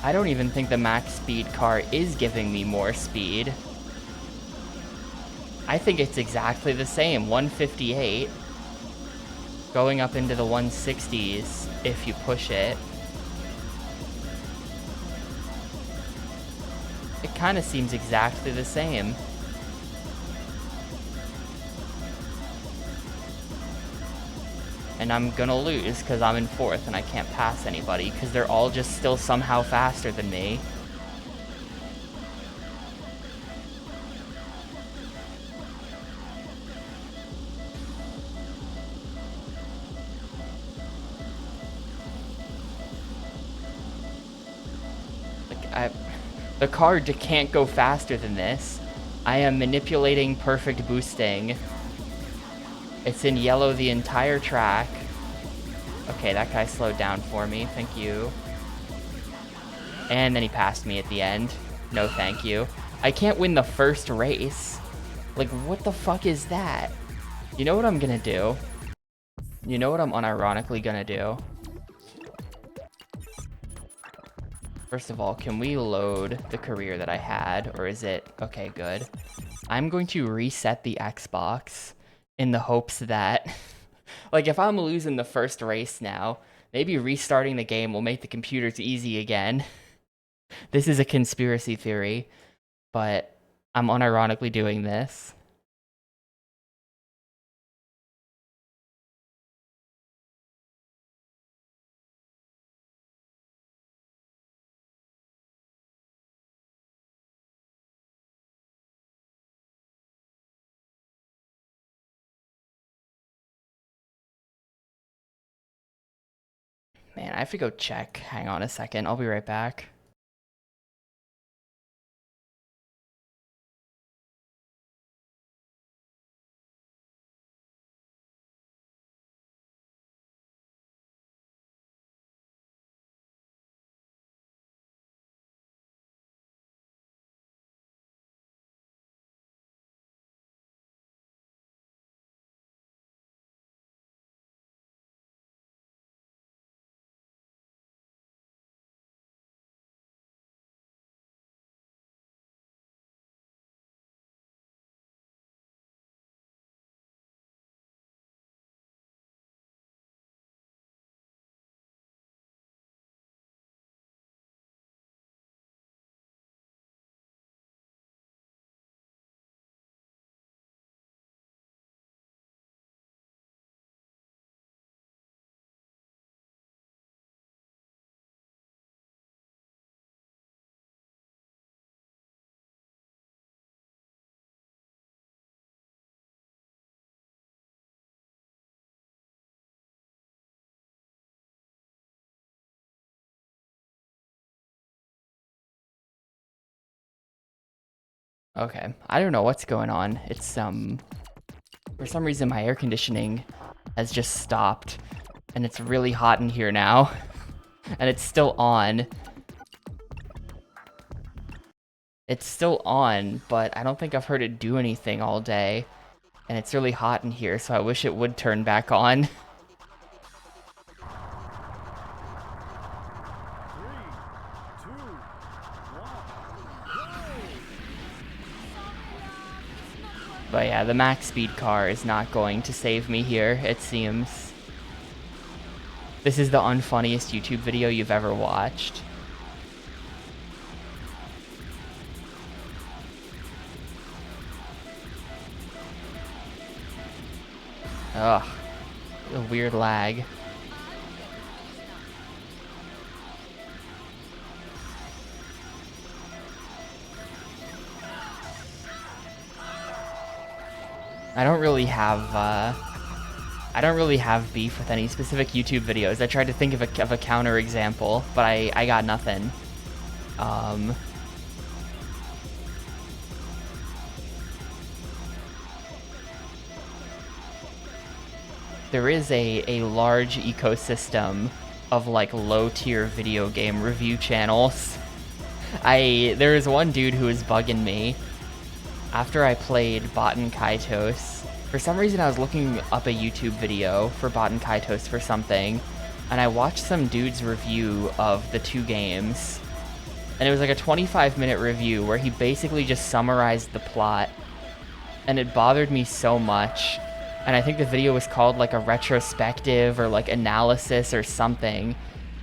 I don't even think the max speed car is giving me more speed. I think it's exactly the same, 158. Going up into the 160s if you push it. It kind of seems exactly the same. And I'm gonna lose because I'm in fourth and I can't pass anybody because they're all just still somehow faster than me. The car can't go faster than this. I am manipulating perfect boosting. It's in yellow the entire track. Okay, that guy slowed down for me. Thank you. And then he passed me at the end. No, thank you. I can't win the first race. Like, what the fuck is that? You know what I'm gonna do? You know what I'm unironically gonna do? First of all, can we load the career that I had? Or is it... Okay, good. I'm going to reset the Xbox in the hopes that... like, if I'm losing the first race now, maybe restarting the game will make the computers easy again. This is a conspiracy theory, but I'm unironically doing this. Man, I have to go check. Hang on a second. I'll be right back. Okay, I don't know what's going on. It's, for some reason my air conditioning has just stopped, and it's really hot in here now, and it's still on. It's still on, but I don't think I've heard it do anything all day, and it's really hot in here, so I wish it would turn back on. 3, 2, 1, But yeah, the max speed car is not going to save me here, it seems. This is the unfunniest YouTube video you've ever watched. Ugh. A weird lag. I don't really have beef with any specific YouTube videos. I tried to think of a counter example, but I got nothing. There is a large ecosystem of like low-tier video game review channels. There is one dude who was bugging me after I played Baten Kaitos. For some reason I was looking up a YouTube video for Baten Kaitos for something, and I watched some dude's review of the two games, and it was like a 25-minute review where he basically just summarized the plot, and it bothered me so much. And I think the video was called like a retrospective or like analysis or something,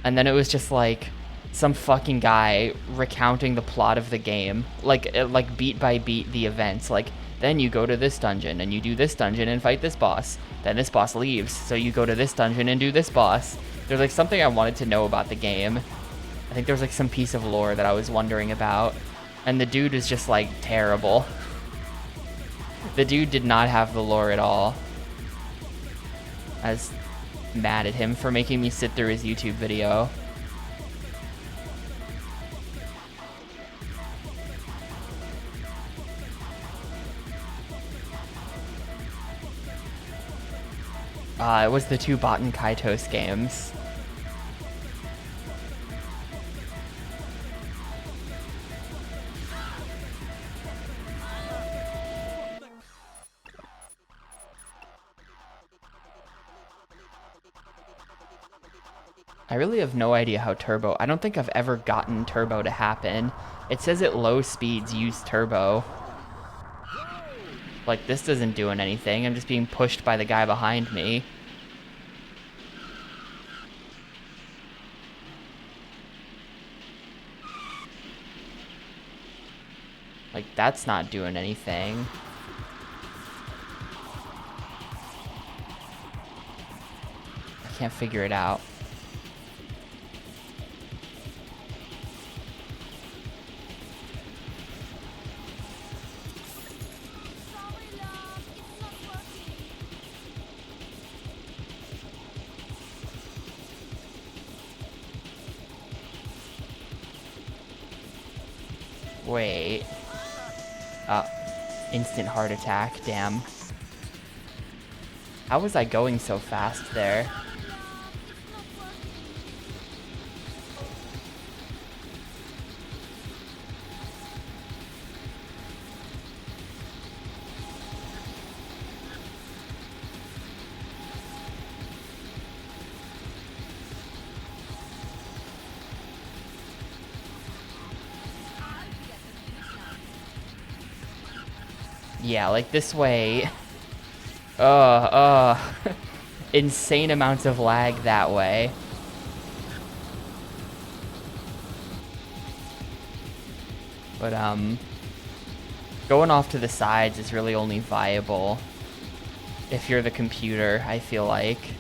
and then it was just like some fucking guy recounting the plot of the game, like beat by beat the events. Like, then you go to this dungeon and you do this dungeon and fight this boss. Then this boss leaves, so you go to this dungeon and do this boss. There's like something I wanted to know about the game. I think there's like some piece of lore that I was wondering about, and the dude is just like terrible. The dude did not have the lore at all. I was mad at him for making me sit through his YouTube video. It was the two Baten Kaitos games. I really have no idea how turbo... I don't think I've ever gotten turbo to happen. It says at low speeds use turbo. Like, this isn't doing anything. I'm just being pushed by the guy behind me. Like, that's not doing anything. I can't figure it out. Wait. Instant heart attack, damn. How was I going so fast there? Yeah, like this way. Insane amounts of lag that way. But, going off to the sides is really only viable if you're the computer, I feel like.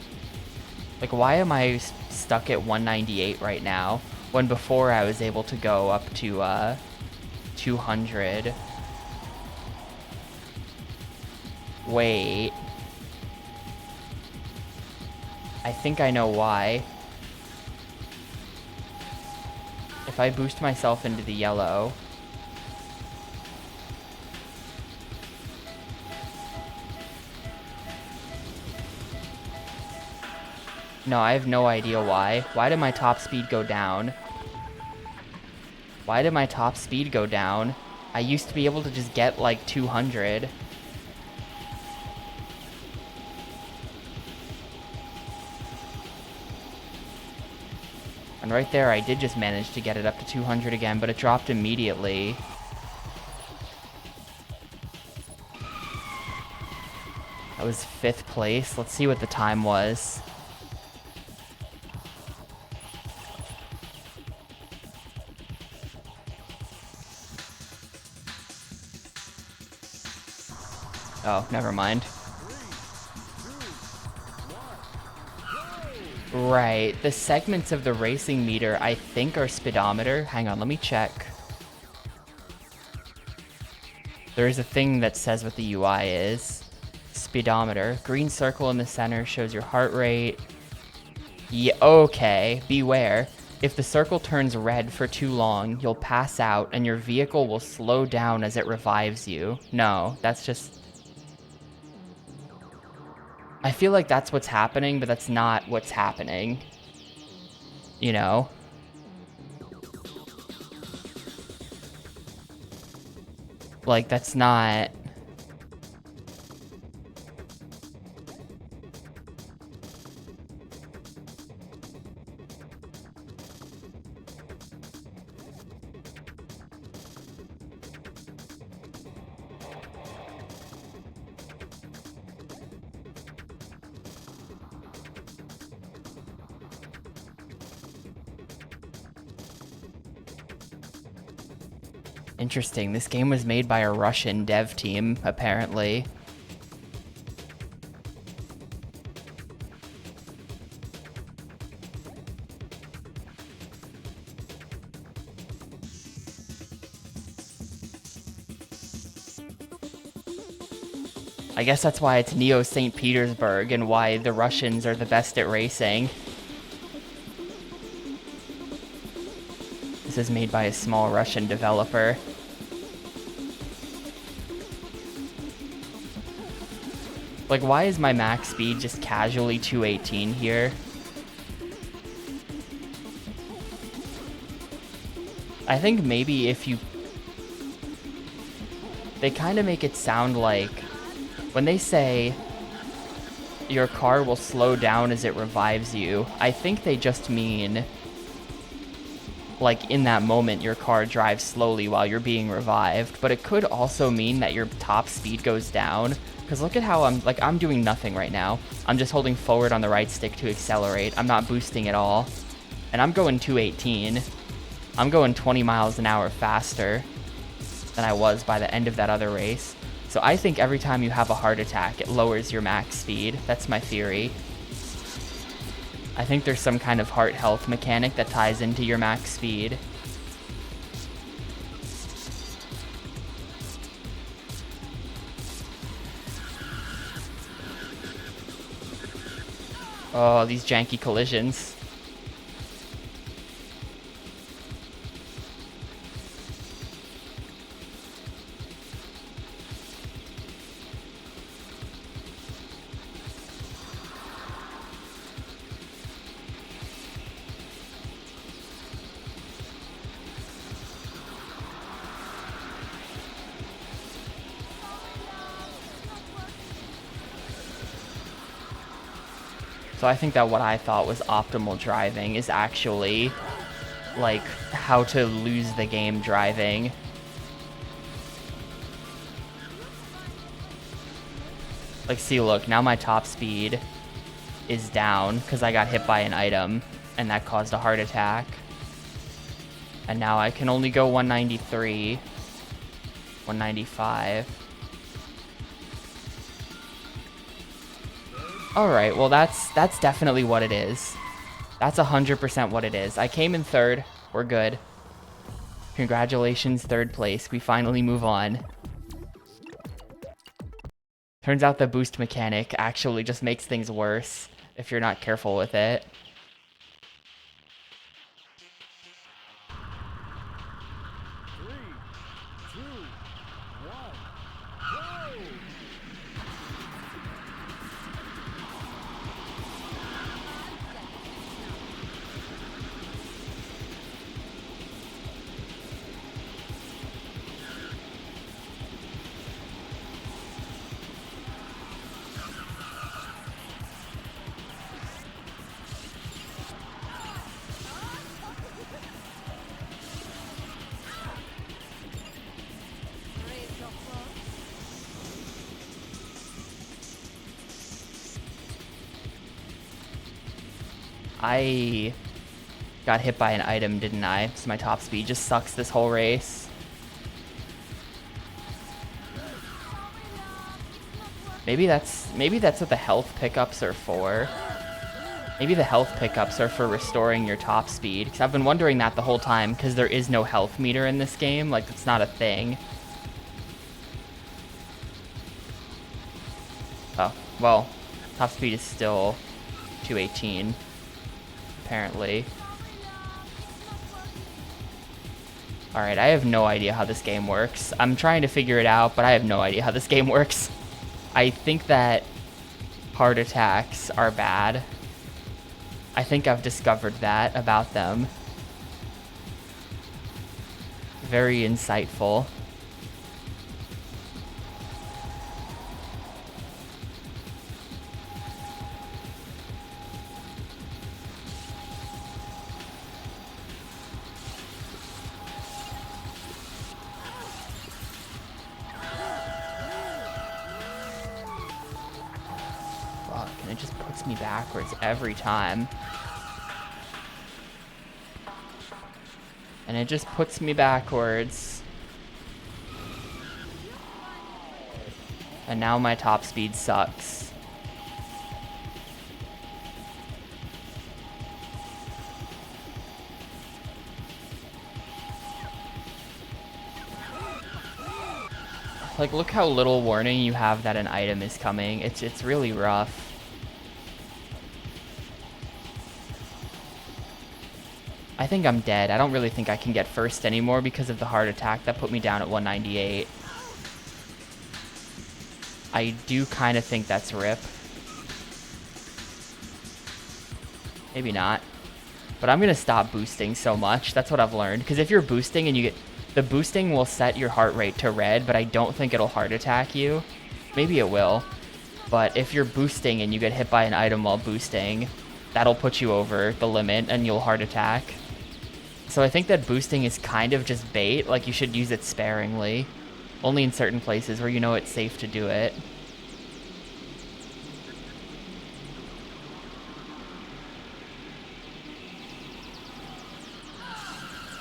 Like, why am I stuck at 198 right now, when before I was able to go up to, 200? Wait. I think I know why. If I boost myself into the yellow... No, I have no idea why. Why did my top speed go down? Why did my top speed go down? I used to be able to just get like 200. And right there, I did just manage to get it up to 200 again, but it dropped immediately. That was 5th place. Let's see what the time was. Oh, never mind. Right, the segments of the racing meter, I think, are speedometer. Hang on, let me check. There is a thing that says what the UI is. Speedometer. Green circle in the center shows your heart rate. Yeah, okay, beware. If the circle turns red for too long, you'll pass out and your vehicle will slow down as it revives you. No, that's just... I feel like that's what's happening, but that's not what's happening. You know? Like, that's not... Interesting. This game was made by a Russian dev team, apparently. I guess that's why it's Neo St. Petersburg and why the Russians are the best at racing. This is made by a small Russian developer. Like, why is my max speed just casually 218 here? I think maybe if you... They kind of make it sound like when they say your car will slow down as it revives you, I think they just mean like in that moment your car drives slowly while you're being revived, but it could also mean that your top speed goes down. Because look at how I'm doing nothing right now. I'm just holding forward on the right stick to accelerate. I'm not boosting at all. And I'm going 218. I'm going 20 miles an hour faster than I was by the end of that other race. So I think every time you have a heart attack, it lowers your max speed. That's my theory. I think there's some kind of heart health mechanic that ties into your max speed. Oh, these janky collisions. So I think that what I thought was optimal driving is actually, like, how to lose the game driving. Like, see, look, now my top speed is down because I got hit by an item, and that caused a heart attack. And now I can only go 193, 195. Alright, well that's definitely what it is. That's 100% what it is. I came in third. We're good. Congratulations, third place. We finally move on. Turns out the boost mechanic actually just makes things worse if you're not careful with it. Three, two, one, go! I got hit by an item, didn't I? So my top speed just sucks this whole race. Maybe that's what the health pickups are for. Maybe the health pickups are for restoring your top speed. Because I've been wondering that the whole time, because there is no health meter in this game. Like, it's not a thing. Oh, well, top speed is still 218. Apparently. Alright, I have no idea how this game works. I'm trying to figure it out, but I have no idea how this game works. I think that heart attacks are bad. I think I've discovered that about them. Very insightful. And it just puts me backwards every time. And it just puts me backwards. And now my top speed sucks. Like, look how little warning you have that an item is coming. It's really rough. I think I'm dead. I don't really think I can get first anymore because of the heart attack that put me down at 198. I do kind of think that's RIP. Maybe not. But I'm going to stop boosting so much. That's what I've learned. Because if you're boosting and you get... The boosting will set your heart rate to red, but I don't think it'll heart attack you. Maybe it will. But if you're boosting and you get hit by an item while boosting, that'll put you over the limit and you'll heart attack. So I think that boosting is kind of just bait. Like, you should use it sparingly. Only in certain places where you know it's safe to do it.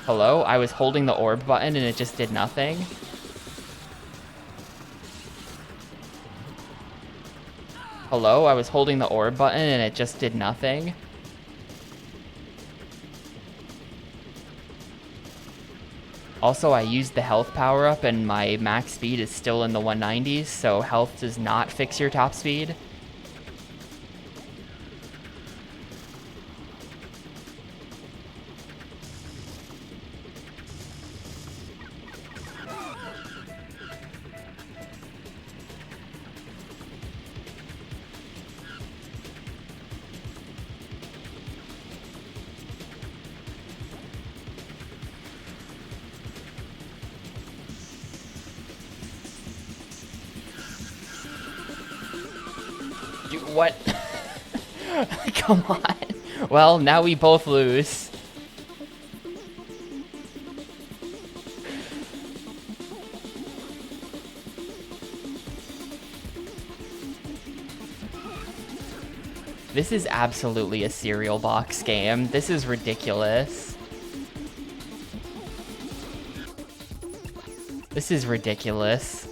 Hello? I was holding the orb button and it just did nothing. Hello? I was holding the orb button and it just did nothing. Also, I used the health power-up and my max speed is still in the 190s, so health does not fix your top speed. What? Come on. Well, now we both lose. This is absolutely a cereal box game. This is ridiculous. This is ridiculous.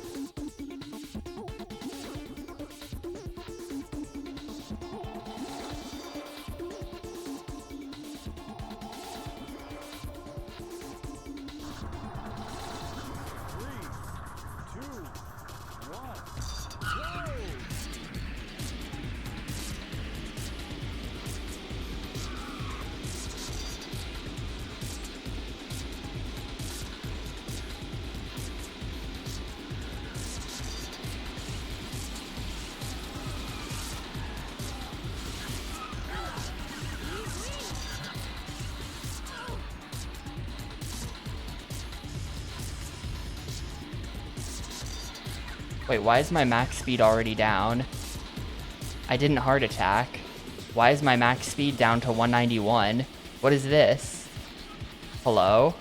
Wait, why is my max speed already down? I didn't heart attack. Why is my max speed down to 191? What is this? Hello?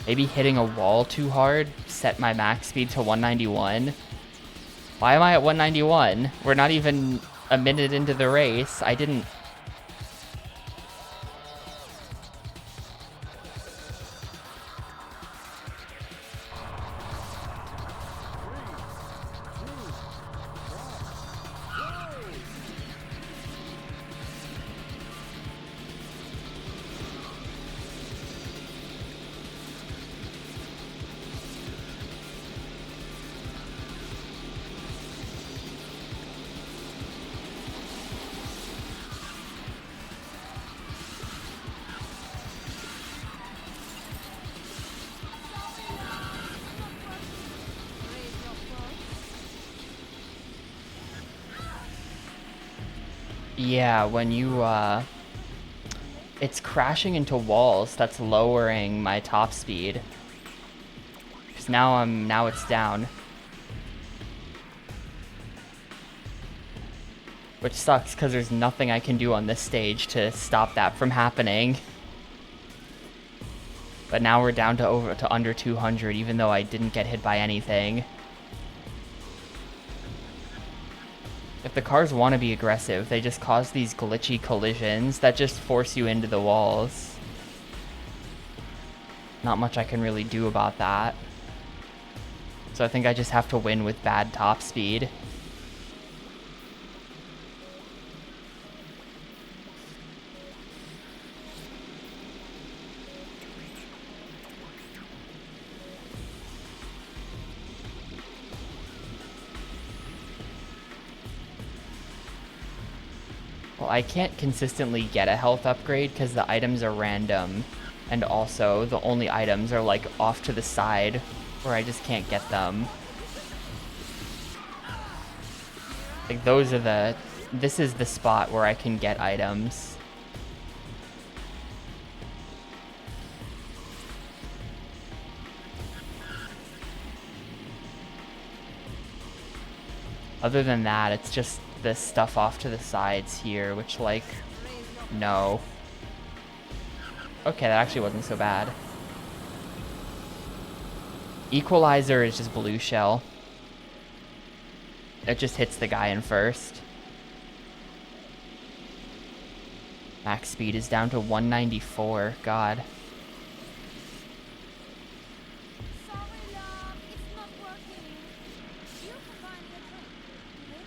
Maybe hitting a wall too hard set my max speed to 191. Why am I at 191? We're not even a minute into the race. I didn't... Yeah, when you, it's crashing into walls that's lowering my top speed. Because now it's down. Which sucks, because there's nothing I can do on this stage to stop that from happening. But now we're down to under 200, even though I didn't get hit by anything. If the cars want to be aggressive, they just cause these glitchy collisions that just force you into the walls. Not much I can really do about that. So I think I just have to win with bad top speed. Well, I can't consistently get a health upgrade because the items are random. And also, the only items are like off to the side where I just can't get them. Like those are the... This is the spot where I can get items. Other than that, it's just the stuff off to the sides here, which like, no. Okay, that actually wasn't so bad. Equalizer is just blue shell. It just hits the guy in first. Max speed is down to 194, God. Sorry, love, it's not working. You can find the trick later.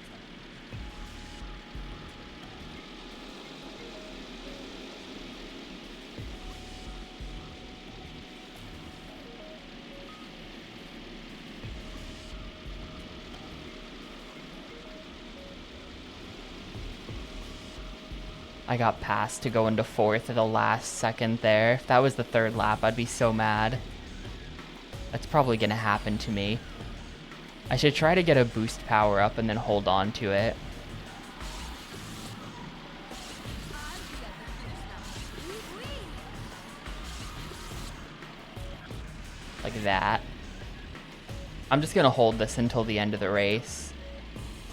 I got passed to go into fourth at the last second there. If that was the third lap, I'd be so mad. That's probably gonna happen to me. I should try to get a boost power up and then hold on to it. Like that. I'm just gonna hold this until the end of the race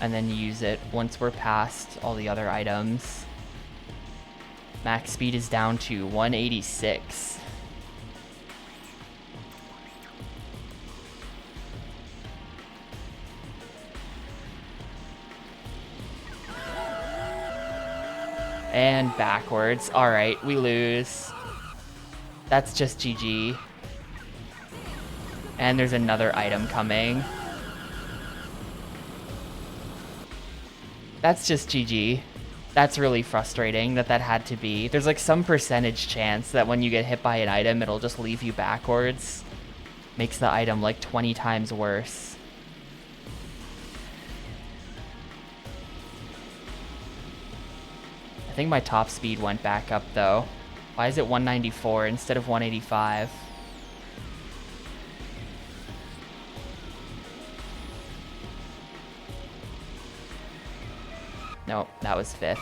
and then use it once we're past all the other items. Max speed is down to 186. And backwards. Alright, we lose. That's just GG. And there's another item coming. That's just GG. That's really frustrating that had to be. There's like some percentage chance that when you get hit by an item, it'll just leave you backwards. Makes the item like 20 times worse. I think my top speed went back up though. Why is it 194 instead of 185? Nope, that was fifth.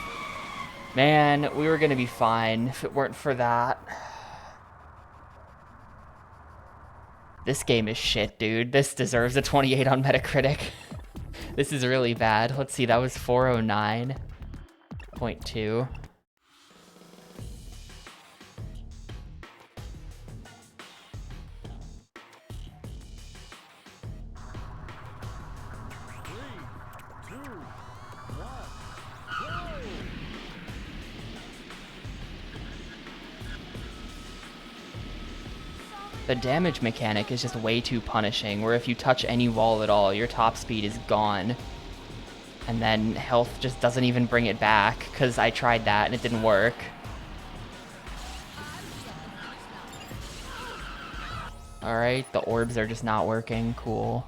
Man, we were gonna be fine if it weren't for that. This game is shit, dude. This deserves a 28 on Metacritic. This is really bad. Let's see, that was 409.2. The damage mechanic is just way too punishing, where if you touch any wall at all, your top speed is gone. And then health just doesn't even bring it back, because I tried that and it didn't work. Alright, the orbs are just not working. Cool.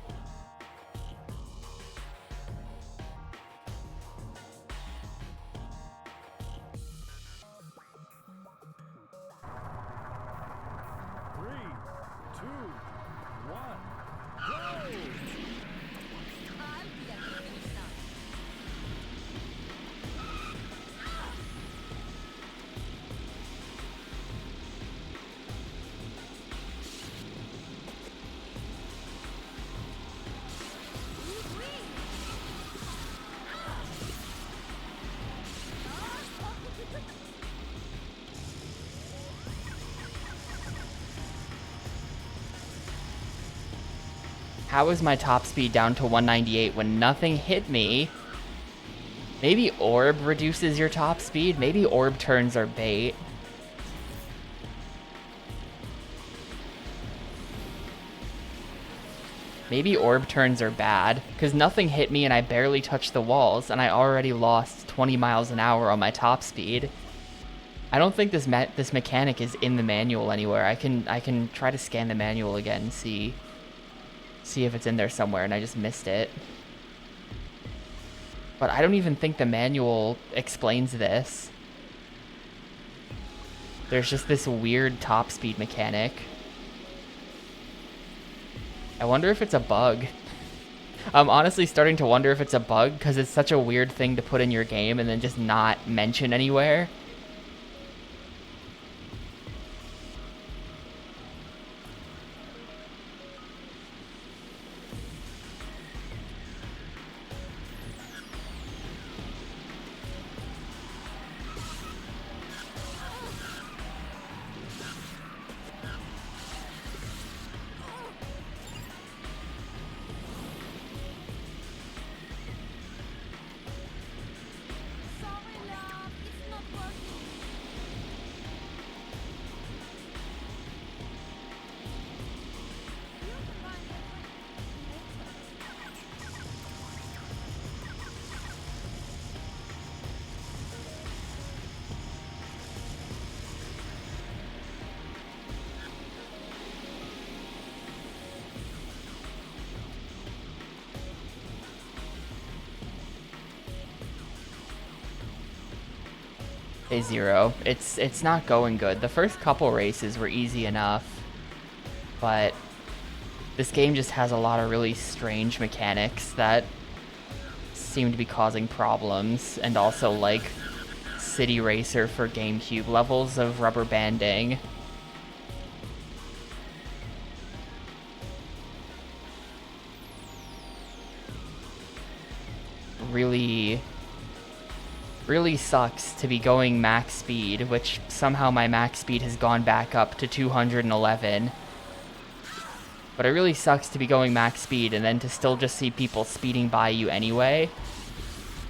How is my top speed down to 198 when nothing hit me? Maybe orb reduces your top speed? Maybe orb turns are bait. Maybe orb turns are bad, because nothing hit me and I barely touched the walls, and I already lost 20 miles an hour on my top speed. I don't think this mechanic is in the manual anywhere. I can try to scan the manual again and see if it's in there somewhere, and I just missed it. But I don't even think the manual explains this. There's just this weird top speed mechanic. I wonder if it's a bug. I'm honestly starting to wonder if it's a bug because it's such a weird thing to put in your game and then just not mention anywhere. Sorry, love. It's not working. You can find a Day zero. It's not going good. The first couple races were easy enough, but this game just has a lot of really strange mechanics that seem to be causing problems, and also like City Racer for GameCube levels of rubber banding. Really sucks to be going max speed, which somehow my max speed has gone back up to 211. But it really sucks to be going max speed and then to still just see people speeding by you anyway.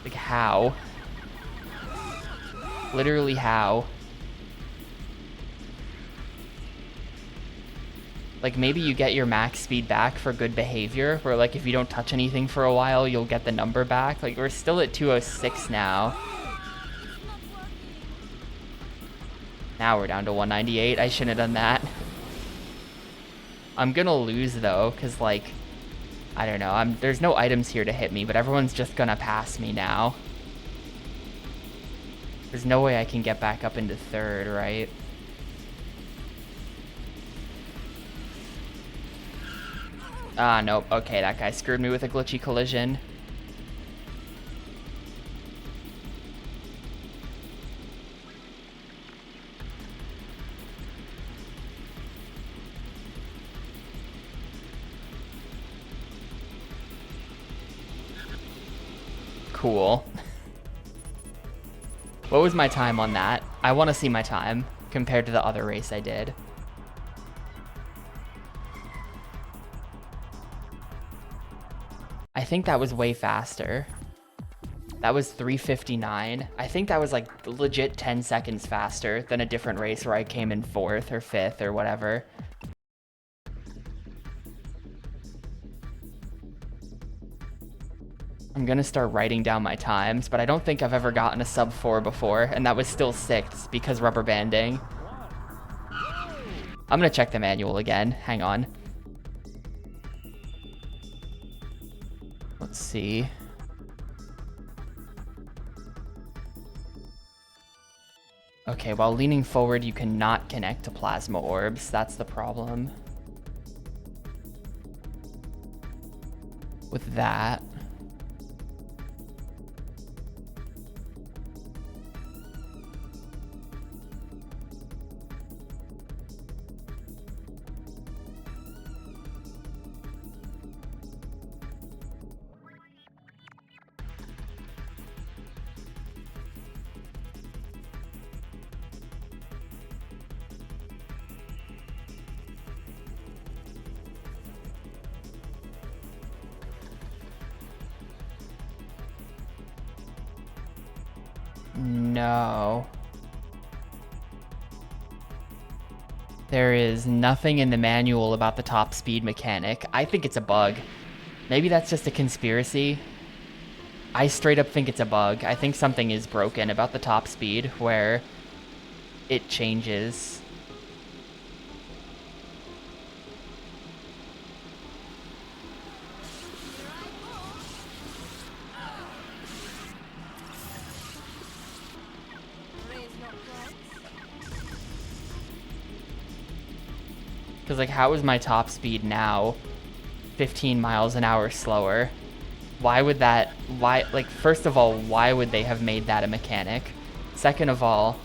Like, how? Literally how? Like, maybe you get your max speed back for good behavior, where like if you don't touch anything for a while, you'll get the number back. Like, we're still at 206 now. Now we're down to 198. I shouldn't have done that. I'm gonna lose though, cause like, I don't know. There's no items here to hit me, but everyone's just gonna pass me now. There's no way I can get back up into third, right? Ah, nope. Okay, that guy screwed me with a glitchy collision. Cool. What was my time on that? I want to see my time compared to the other race I did. I think that was way faster. That was 3:59. I think that was like legit 10 seconds faster than a different race where I came in 4th or 5th or whatever. I'm gonna start writing down my times, but I don't think I've ever gotten a sub 4 before, and that was still 6th because rubber banding. I'm gonna check the manual again. Hang on. Let's see. Okay, while leaning forward, you cannot connect to plasma orbs. That's the problem. With that. No. There is nothing in the manual about the top speed mechanic. I think it's a bug. Maybe that's just a conspiracy. I straight up think it's a bug. I think something is broken about the top speed where it changes. Because, like, how is my top speed now 15 miles an hour slower? Why would that... Why... Like, first of all, why would they have made that a mechanic? Second of all...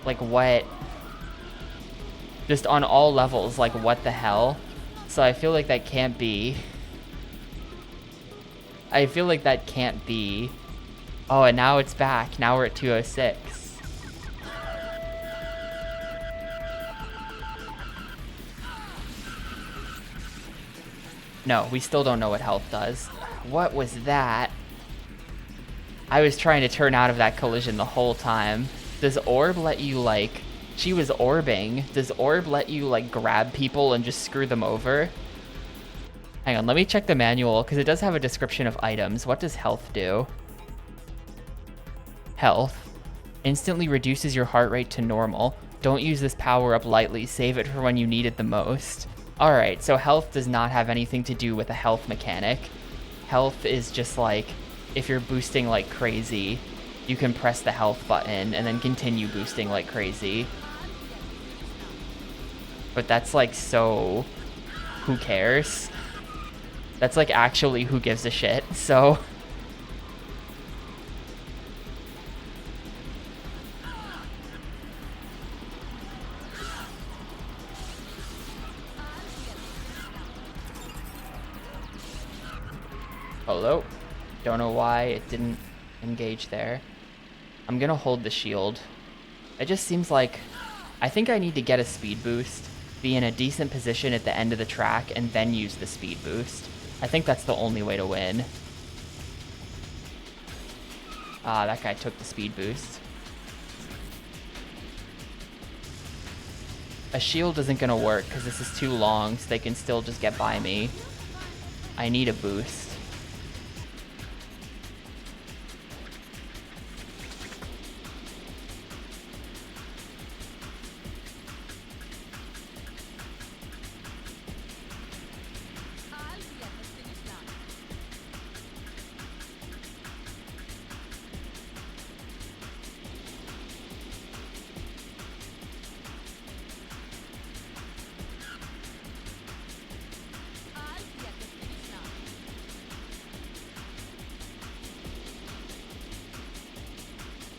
Like, what... Just on all levels, like, what the hell? So I feel like that can't be... I feel like that can't be... Oh, and now it's back. Now we're at 206. No, we still don't know what health does. What was that? I was trying to turn out of that collision the whole time. Does orb let you, like... She was orbing. Does orb let you, like, grab people and just screw them over? Hang on, let me check the manual, because it does have a description of items. What does health do? Health. Instantly reduces your heart rate to normal. Don't use this power up lightly. Save it for when you need it the most. Alright, so health does not have anything to do with a health mechanic. Health is just like, if you're boosting like crazy, you can press the health button and then continue boosting like crazy. But that's like so... Who cares? That's like actually who gives a shit, so... Hello? Don't know why it didn't engage there. I'm gonna hold the shield. It just seems like... I think I need to get a speed boost, be in a decent position at the end of the track, and then use the speed boost. I think that's the only way to win. Ah, that guy took the speed boost. A shield isn't gonna work because this is too long, so they can still just get by me. I need a boost.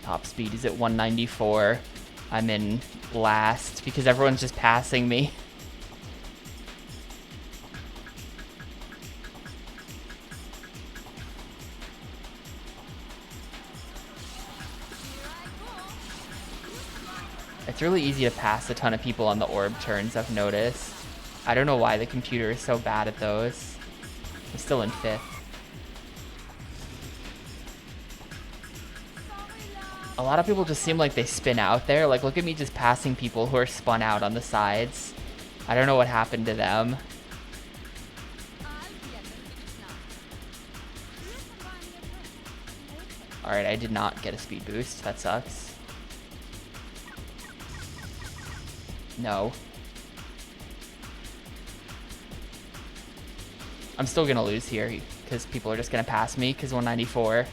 Top speed is at 194. I'm in last because everyone's just passing me. It's really easy to pass a ton of people on the orb turns, I've noticed. I don't know why the computer is so bad at those. I'm still in 5th. A lot of people just seem like they spin out there. Like, look at me just passing people who are spun out on the sides. I don't know what happened to them. Alright, I did not get a speed boost. That sucks. No. I'm still gonna lose here because people are just gonna pass me because 194.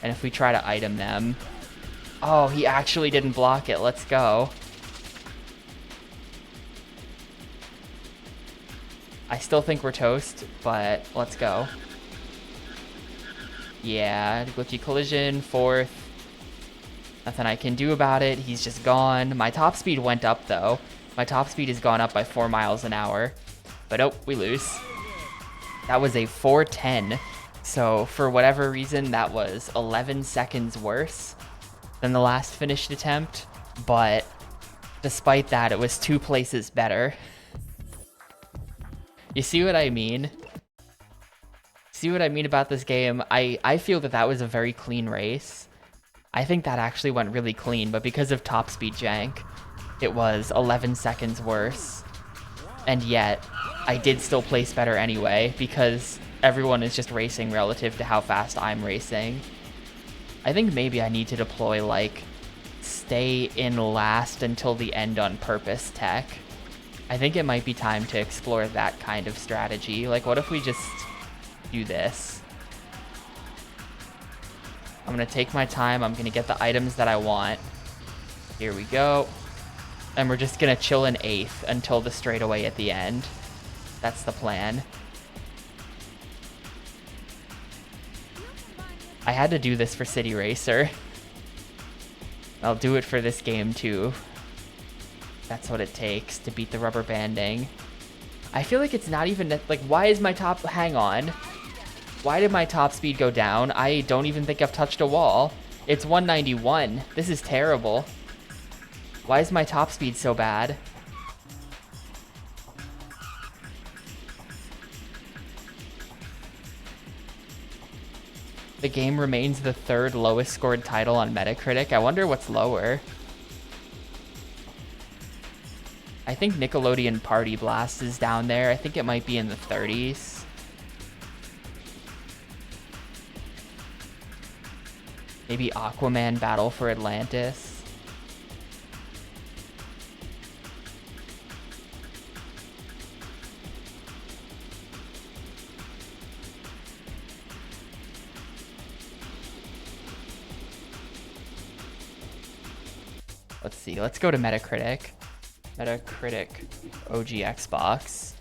And if we try to item them... Oh, he actually didn't block it. Let's go. I still think we're toast, but let's go. Yeah, glitchy collision, 4th. Nothing I can do about it. He's just gone. My top speed went up, though. My top speed has gone up by 4 miles an hour. But oh, we lose. That was a 410. So for whatever reason, that was 11 seconds worse than the last finished attempt. But despite that, it was 2 places better. You see what I mean? See what I mean about this game? I feel that that was a very clean race. I think that actually went really clean, but because of top speed jank, it was 11 seconds worse. And yet, I did still place better anyway, because everyone is just racing relative to how fast I'm racing. I think maybe I need to deploy, like, stay in last until the end on purpose tech. I think it might be time to explore that kind of strategy. Like, what if we just do this? I'm gonna take my time, I'm gonna get the items that I want. Here we go. And we're just gonna chill in 8th until the straightaway at the end. That's the plan. I had to do this for City Racer. I'll do it for this game too. That's what it takes to beat the rubber banding. I feel like it's not even, like, why is my top, hang on. Why did my top speed go down? I don't even think I've touched a wall. It's 191. This is terrible. Why is my top speed so bad? The game remains the 3rd lowest scored title on Metacritic. I wonder what's lower. I think Nickelodeon Party Blast is down there. I think it might be in the 30s. Maybe Aquaman Battle for Atlantis. Let's see. Let's go to Metacritic. Metacritic OG Xbox.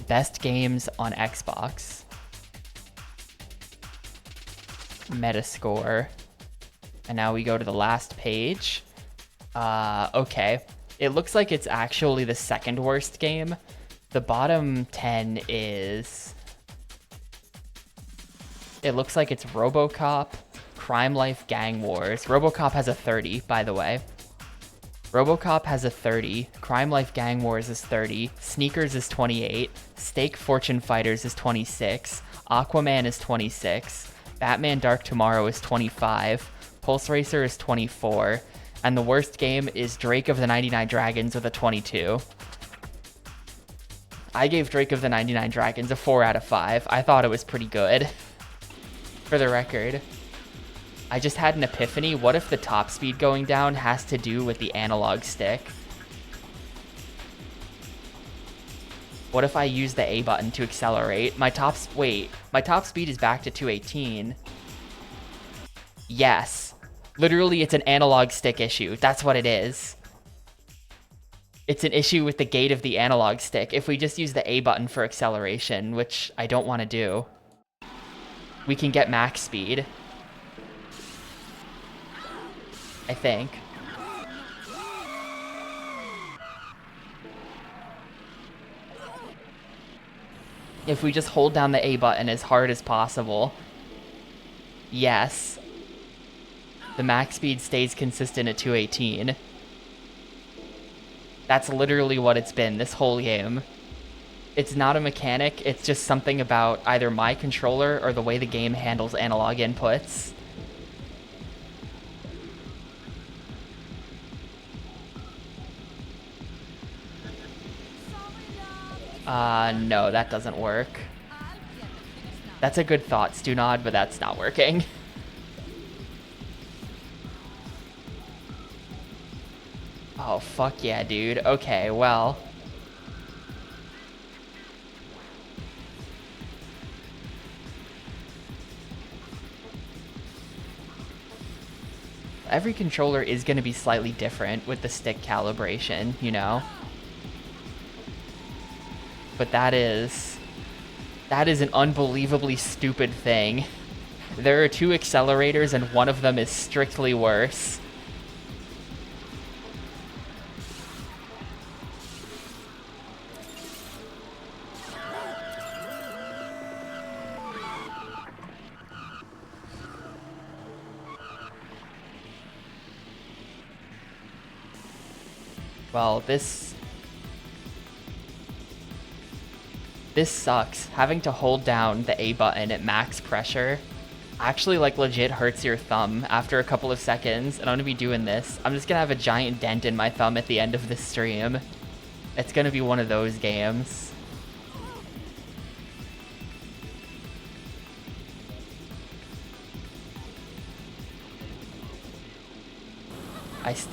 Best games on Xbox. Metascore. And now we go to the last page. Okay. It looks like it's actually the 2nd worst game. The bottom 10 is... It looks like it's RoboCop, Crime Life Gang Wars. RoboCop has a 30, by the way. RoboCop has a 30, Crime Life Gang Wars is 30, Sneakers is 28, Stake Fortune Fighters is 26, Aquaman is 26, Batman Dark Tomorrow is 25, Pulse Racer is 24, and the worst game is Drake of the 99 Dragons with a 22. I gave Drake of the 99 Dragons a 4 out of 5. I thought it was pretty good. For the record. I just had an epiphany. What if the top speed going down has to do with the analog stick? What if I use the A button to accelerate? My top speed is back to 218. Yes. Literally, it's an analog stick issue. That's what it is. It's an issue with the gate of the analog stick. If we just use the A button for acceleration, which I don't want to do, we can get max speed. I think. If we just hold down the A button as hard as possible. Yes. The max speed stays consistent at 218. That's literally what it's been this whole game. It's not a mechanic, it's just something about either my controller or the way the game handles analog inputs. No, that doesn't work. That's a good thought, Stunod, but that's not working. Oh, fuck yeah, dude. Okay, well. Every controller is going to be slightly different with the stick calibration, you know? But that is an unbelievably stupid thing. There are 2 accelerators and one of them is strictly worse. Well, this sucks. Having to hold down the A button at max pressure actually, like, legit hurts your thumb after a couple of seconds, and I'm gonna be doing this. I'm just gonna have a giant dent in my thumb at the end of this stream. It's gonna be one of those games.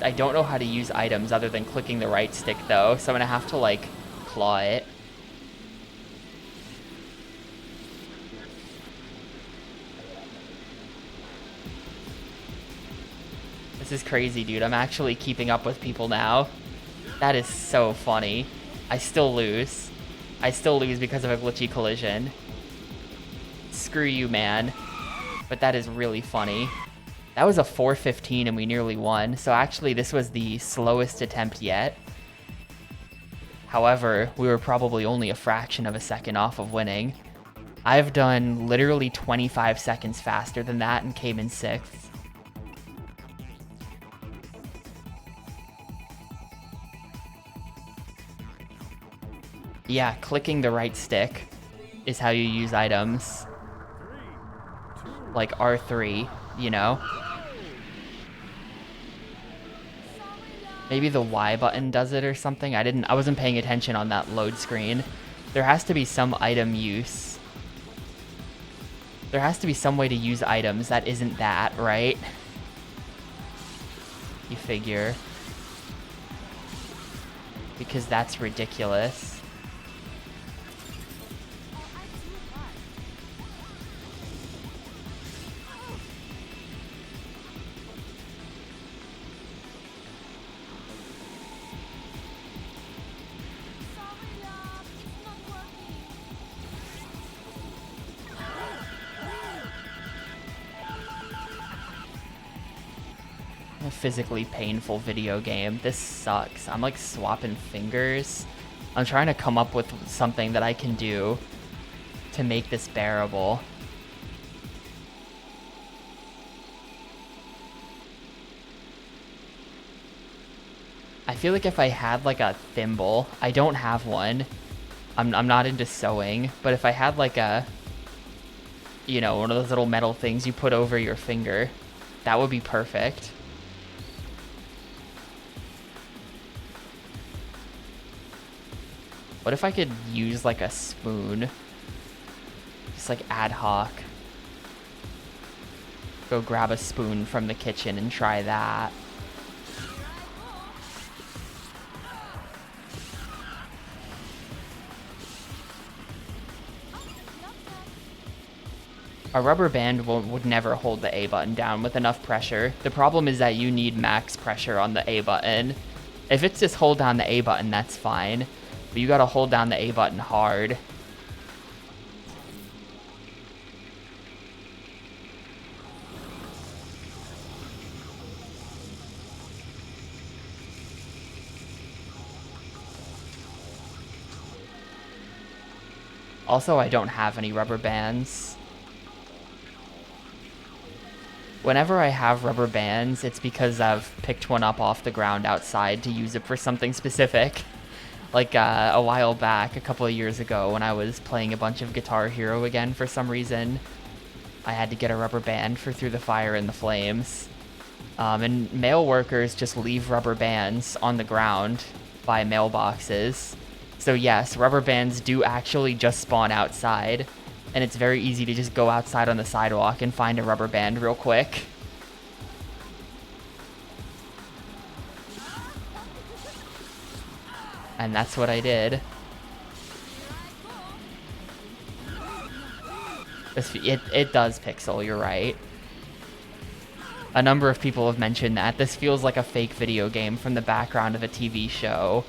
I don't know how to use items other than clicking the right stick, though, so I'm gonna have to, like, claw it. This is crazy, dude. I'm actually keeping up with people now. That is so funny. I still lose. I still lose because of a glitchy collision. Screw you, man. But that is really funny. That was a 4:15 and we nearly won. So actually this was the slowest attempt yet. However, we were probably only a fraction of a second off of winning. I've done literally 25 seconds faster than that and came in 6th. Yeah, clicking the right stick is how you use items. Like R3, you know? Maybe the Y button does it or something. I wasn't paying attention on that load screen. There has to be some item use. There has to be some way to use items that isn't that, right? You figure. Because that's ridiculous. A physically painful video game. This sucks. I'm like swapping fingers. I'm trying to come up with something that I can do to make this bearable. I feel like if I had like a thimble, I don't have one. I'm not into sewing, but if I had like a, you know, one of those little metal things you put over your finger, that would be perfect. What if I could use like a spoon? Just like ad hoc. Go grab a spoon from the kitchen and try that. A rubber band would never hold the A button down with enough pressure. The problem is that you need max pressure on the A button. If it's just hold down the A button, that's fine. But you gotta hold down the A button hard. Also, I don't have any rubber bands. Whenever I have rubber bands, it's because I've picked one up off the ground outside to use it for something specific. Like a while back, a couple of years ago, when I was playing a bunch of Guitar Hero again for some reason, I had to get a rubber band for Through the Fire and the Flames. And mail workers just leave rubber bands on the ground by mailboxes. So yes, rubber bands do actually just spawn outside, and it's very easy to just go outside on the sidewalk and find a rubber band real quick. And that's what I did. It does pixel, you're right. A number of people have mentioned that. This feels like a fake video game from the background of a TV show,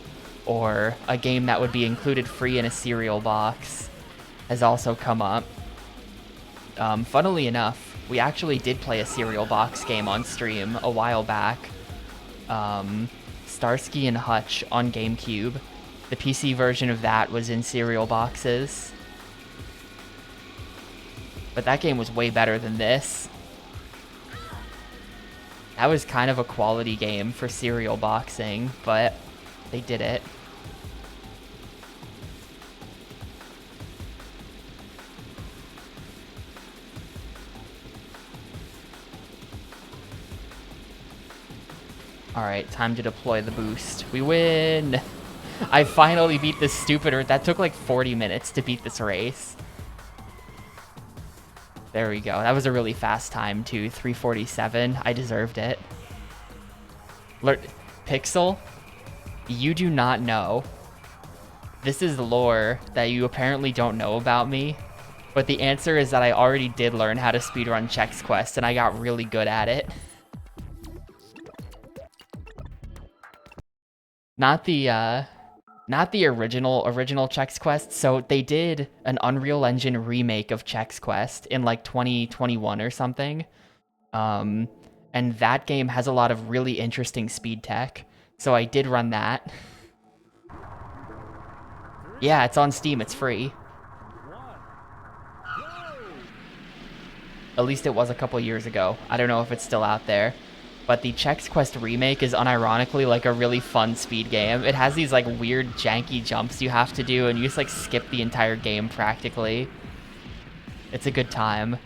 or a game that would be included free in a cereal box has also come up. Funnily enough, we actually did play a cereal box game on stream a while back. Starsky and Hutch on GameCube. The PC version of that was in cereal boxes. But that game was way better than this. That was kind of a quality game for cereal boxing, but they did it. Alright, time to deploy the boost. We win! I finally beat this stupid... That took like 40 minutes to beat this race. There we go. That was a really fast time too. 3:47. I deserved it. Pixel, you do not know. This is lore that you apparently don't know about me. But the answer is that I already did learn how to speedrun Chex Quest, and I got really good at it. Not the not the original Chex Quest. So they did an Unreal Engine remake of Chex Quest in like 2021 or something. And that game has a lot of really interesting speed tech. So I did run that. Yeah, it's on Steam. It's free. At least it was a couple years ago. I don't know if it's still out there. But the Chex Quest remake is unironically like a really fun speed game. It has these like weird janky jumps you have to do, and you just like skip the entire game practically. It's a good time.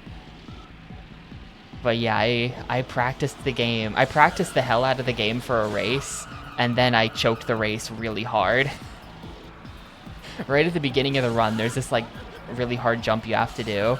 But yeah, I practiced the game. I practiced the hell out of the game for a race, and then I choked the race really hard. Right at the beginning of the run, there's this like really hard jump you have to do.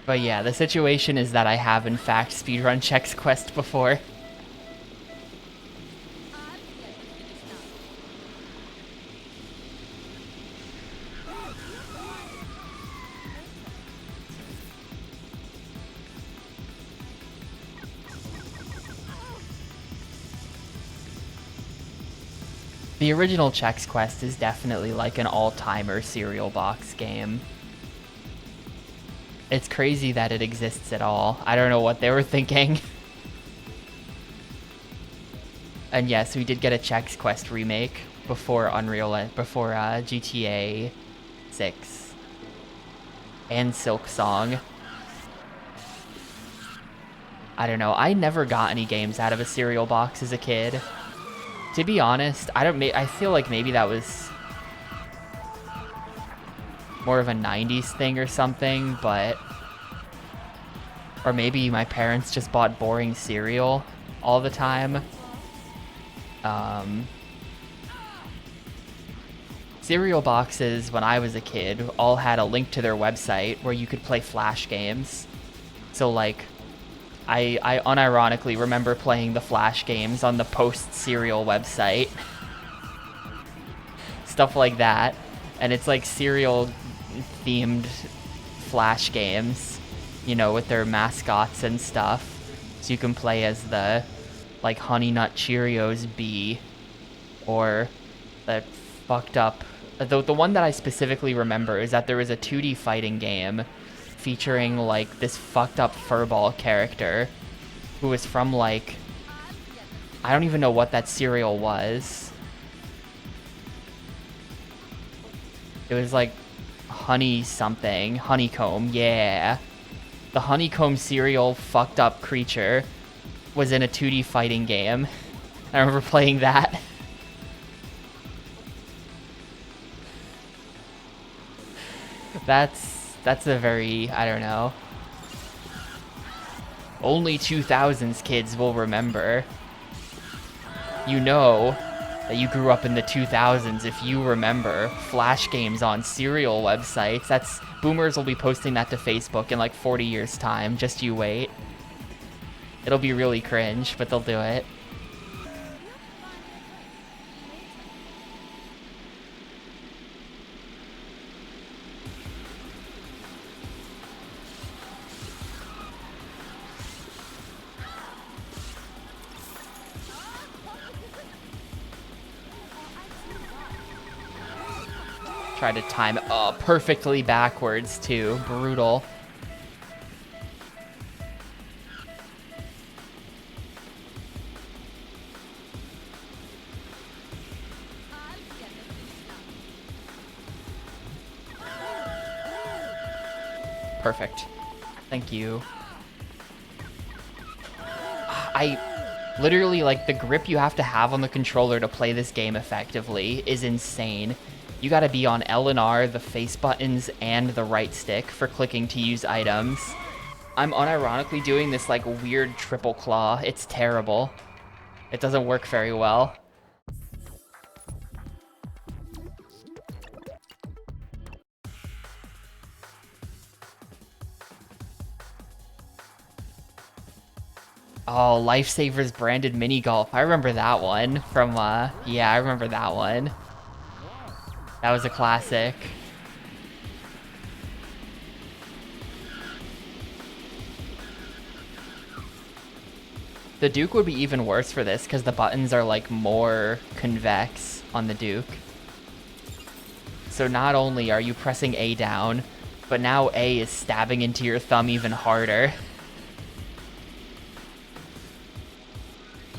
But yeah, the situation is that I have in fact speedrun Chex Quest before. The original Chex Quest is definitely like an all-timer cereal box game. It's crazy that it exists at all. I don't know what they were thinking. And yes, we did get a Chex Quest remake before GTA 6 and Silk Song. I don't know. I never got any games out of a cereal box as a kid. To be honest, I feel like maybe that was more of a 90s thing or something, but... Or maybe my parents just bought boring cereal all the time. Cereal boxes, when I was a kid, all had a link to their website where you could play Flash games. So, like, I unironically remember playing the Flash games on the Post Cereal website. Stuff like that. And it's like cereal-themed Flash games, you know, with their mascots and stuff. So you can play as the, like, Honey Nut Cheerios bee, or the fucked up... The one that I specifically remember is that there was a 2D fighting game featuring, like, this fucked up furball character who was from, like... I don't even know what that cereal was. It was, like, honey something. Honeycomb, yeah. The honeycomb cereal fucked up creature was in a 2D fighting game. I remember playing that. That's a very, I don't know. Only 2000s kids will remember. You know that you grew up in the 2000s if you remember Flash games on cereal websites. Boomers will be posting that to Facebook in like 40 years' time. Just you wait. It'll be really cringe, but they'll do it. Try to time it perfectly backwards, too. Brutal. Perfect. Thank you. I literally, like, the grip you have to have on the controller to play this game effectively is insane. You gotta be on L and R, the face buttons, and the right stick for clicking to use items. I'm unironically doing this like weird triple claw. It's terrible. It doesn't work very well. Oh, Lifesavers branded mini golf. I remember that one from, yeah, I remember that one. That was a classic. The Duke would be even worse for this because the buttons are like more convex on the Duke. So not only are you pressing A down, but now A is stabbing into your thumb even harder.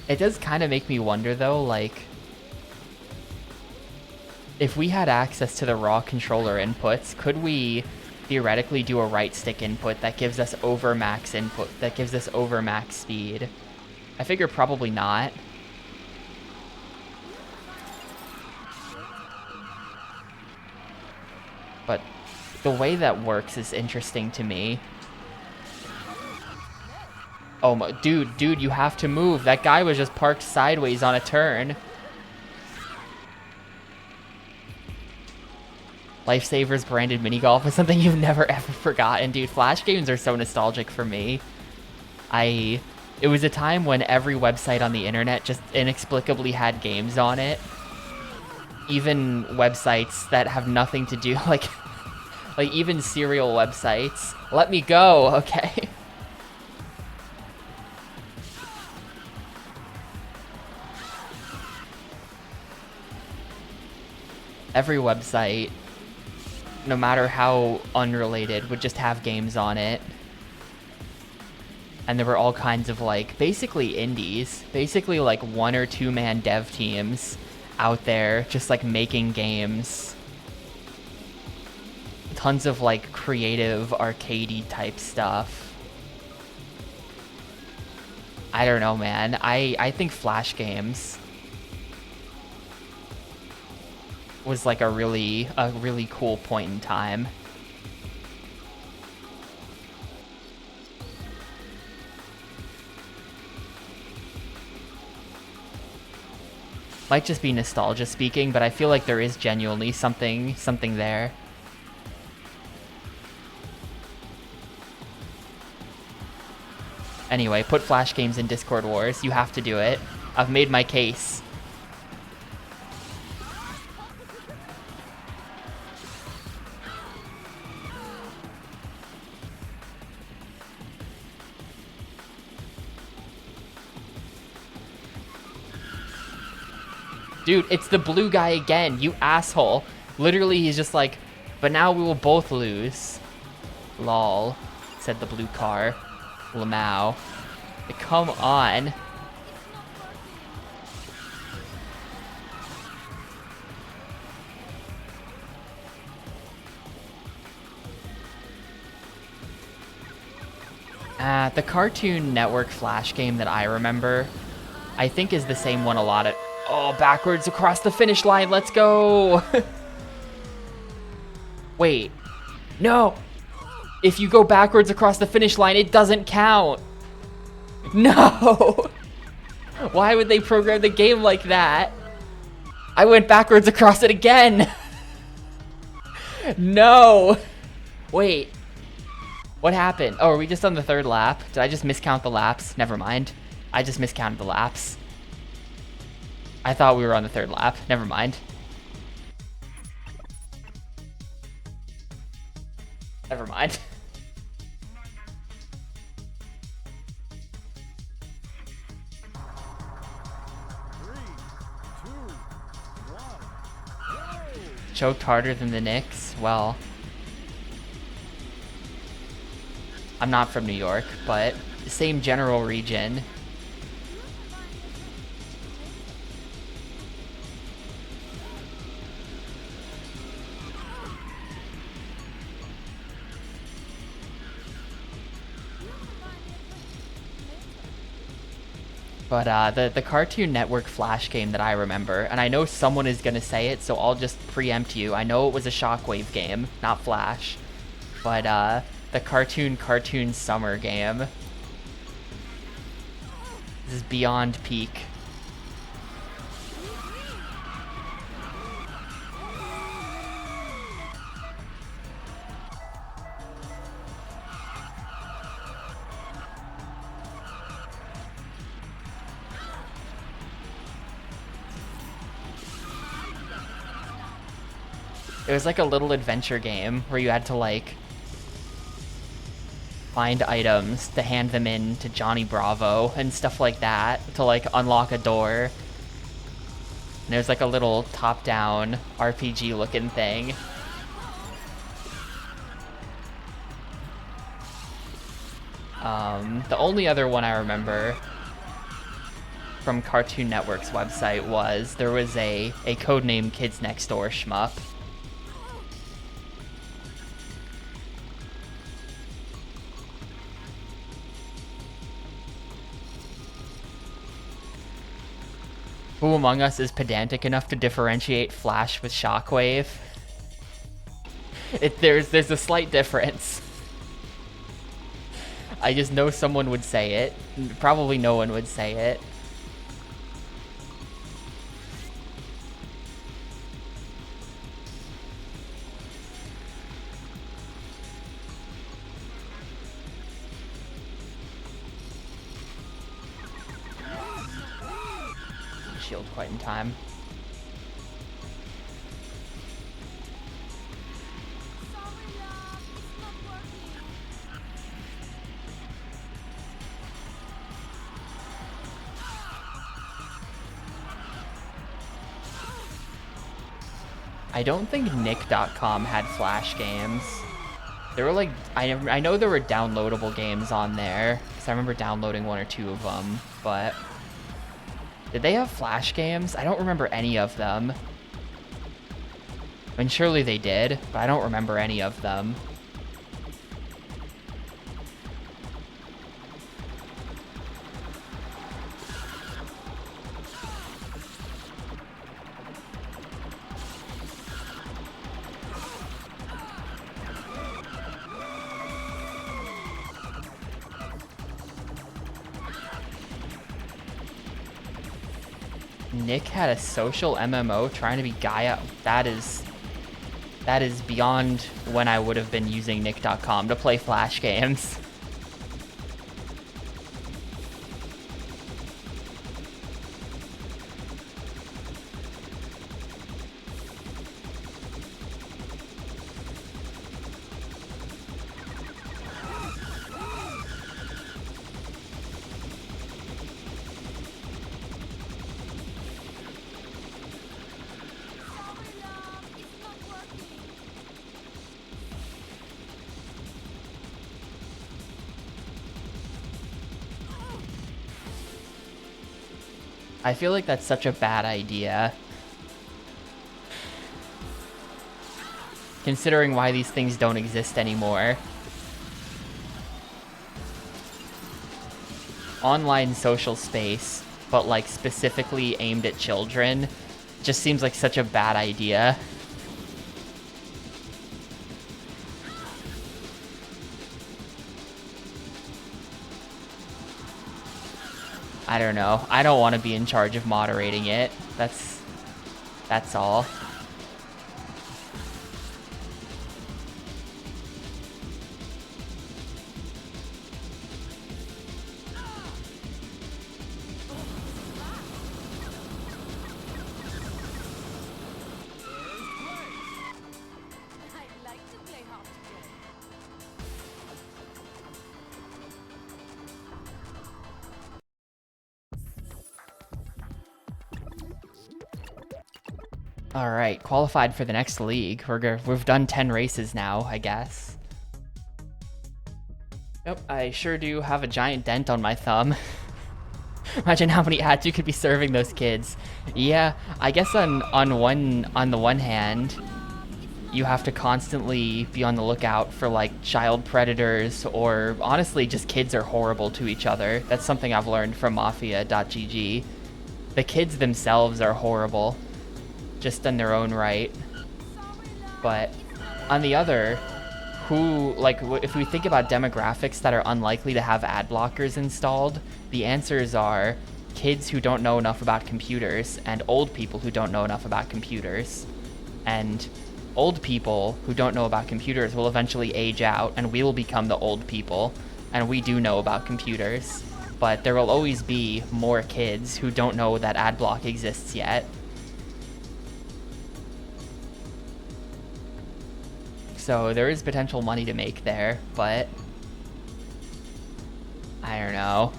It does kind of make me wonder though, like, if we had access to the raw controller inputs, could we theoretically do a right stick input that gives us over max input, that gives us over max speed? I figure probably not. But the way that works is interesting to me. Oh my, dude, you have to move. That guy was just parked sideways on a turn. Lifesavers branded mini golf is something you've never ever forgotten, dude. Flash games are so nostalgic for me. It was a time when every website on the internet just inexplicably had games on it. Even websites that have nothing to do, like even serial websites. Let me go, okay? Every website, no matter how unrelated, would just have games on it. And there were all kinds of, like, basically indies. Basically, like, 1 or 2 man dev teams out there just, like, making games. Tons of, like, creative, arcadey type stuff. I don't know, man. I think Flash games was, like, a really cool point in time. Might just be nostalgia speaking, but I feel like there is genuinely something there. Anyway, put Flash games in Discord Wars. You have to do it. I've made my case. Dude, it's the blue guy again, you asshole. Literally, he's just like, but now we will both lose. Lol, said the blue car. Lamau. Come on. The Cartoon Network Flash game that I remember, I think is the same one a lot of... Oh, backwards across the finish line, let's go! Wait. No! If you go backwards across the finish line, it doesn't count! No! Why would they program the game like that? I went backwards across it again! No! Wait. What happened? Oh, are we just on the 3rd lap? Did I just miscount the laps? Never mind. I just miscounted the laps. I thought we were on the 3rd lap. Never mind. Never mind. Choked harder than the Knicks? Well, I'm not from New York, but same general region. But the Cartoon Network Flash game that I remember, and I know someone is going to say it, so I'll just preempt you. I know it was a Shockwave game, not Flash. But The cartoon summer game. This is beyond peak. It was like a little adventure game where you had to like find items to hand them in to Johnny Bravo and stuff like that to like unlock a door. And there's like a little top-down RPG looking thing. The only other one I remember from Cartoon Network's website was there was a codename Kids Next Door shmup. Who among us is pedantic enough to differentiate Flash with Shockwave? There's a slight difference. I just know someone would say it. Probably no one would say it. Shield quite in time. Sorry, love. It's not working. I don't think Nick.com had Flash games. There were like, I know there were downloadable games on there, because I remember downloading one or two of them, but did they have Flash games? I don't remember any of them. I mean, surely they did, but I don't remember any of them. Nick had a social MMO trying to be Gaia. That is beyond when I would have been using Nick.com to play Flash games. Sorry, love. It's not working. I feel like that's such a bad idea. Considering why these things don't exist anymore. Online social space, but like specifically aimed at children, just seems like such a bad idea. I don't know. I don't want to be in charge of moderating it. That's all. I like to play hard to get. All right, qualified for the next league. We've done 10 races now, I guess. Yep, I sure do have a giant dent on my thumb. Imagine how many ads you could be serving those kids. Yeah, I guess on the one hand, you have to constantly be on the lookout for like child predators, or honestly just kids are horrible to each other. That's something I've learned from Mafia.gg. The kids themselves are horrible, just in their own right. Sorry, love. But on the other, who, like, if we think about demographics that are unlikely to have ad blockers installed, the answers are kids who don't know enough about computers and old people who don't know enough about computers. And old people who don't know about computers will eventually age out, and we will become the old people, and we do know about computers. But there will always be more kids who don't know that ad block exists yet. So there is potential money to make there, but I don't know.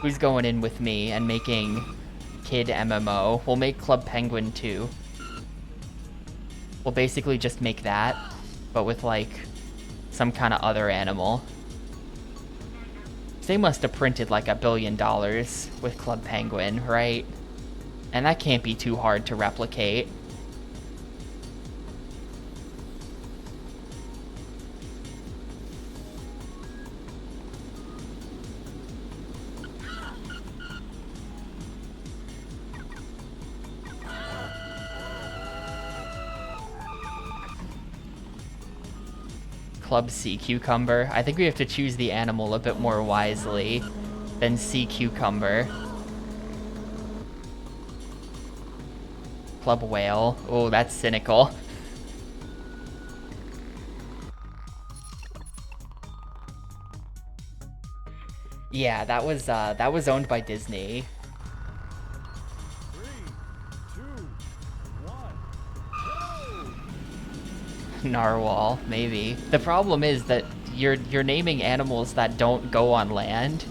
Who's going in with me and making Kid MMO? We'll make Club Penguin too. We'll basically just make that, but with like some kind of other animal. They must have printed like $1 billion with Club Penguin, right? And that can't be too hard to replicate. Club Sea Cucumber. I think we have to choose the animal a bit more wisely than Sea Cucumber. Club Whale. Oh, that's cynical. Yeah, that was owned by Disney. 3, 2, 1, go! Narwhal, maybe. The problem is that you're naming animals that don't go on land.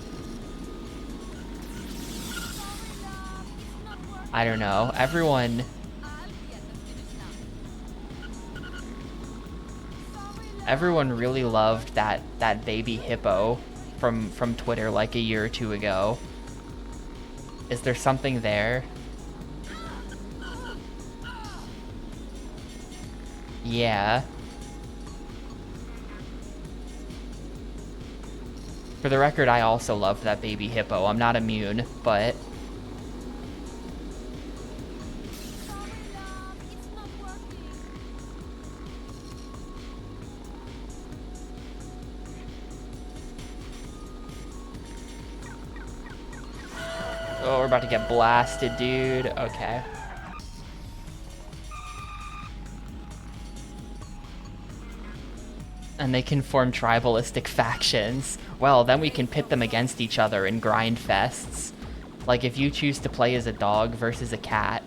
I don't know. Everyone really loved that baby hippo from Twitter like a year or two ago. Is there something there? Yeah. For the record, I also love that baby hippo. I'm not immune, but... Oh, we're about to get blasted, dude. Okay. And they can form tribalistic factions. Well, then we can pit them against each other in grind fests. Like, if you choose to play as a dog versus a cat,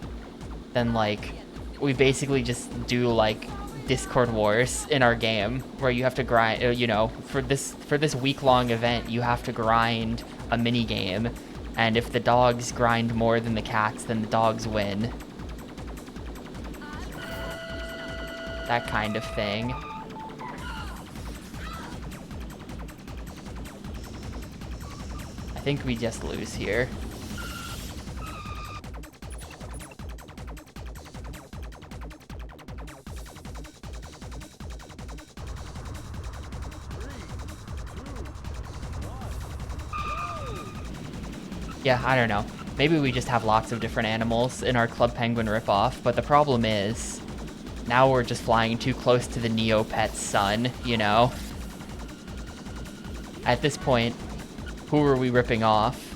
then, like, we basically just do, like, Discord wars in our game, where you have to grind, you know, for this week-long event, you have to grind a mini-game, and if the dogs grind more than the cats, then the dogs win. That kind of thing. I think we just lose here. Yeah, I don't know. Maybe we just have lots of different animals in our Club Penguin ripoff, but the problem is, now we're just flying too close to the Neopets' sun, you know? At this point, who are we ripping off?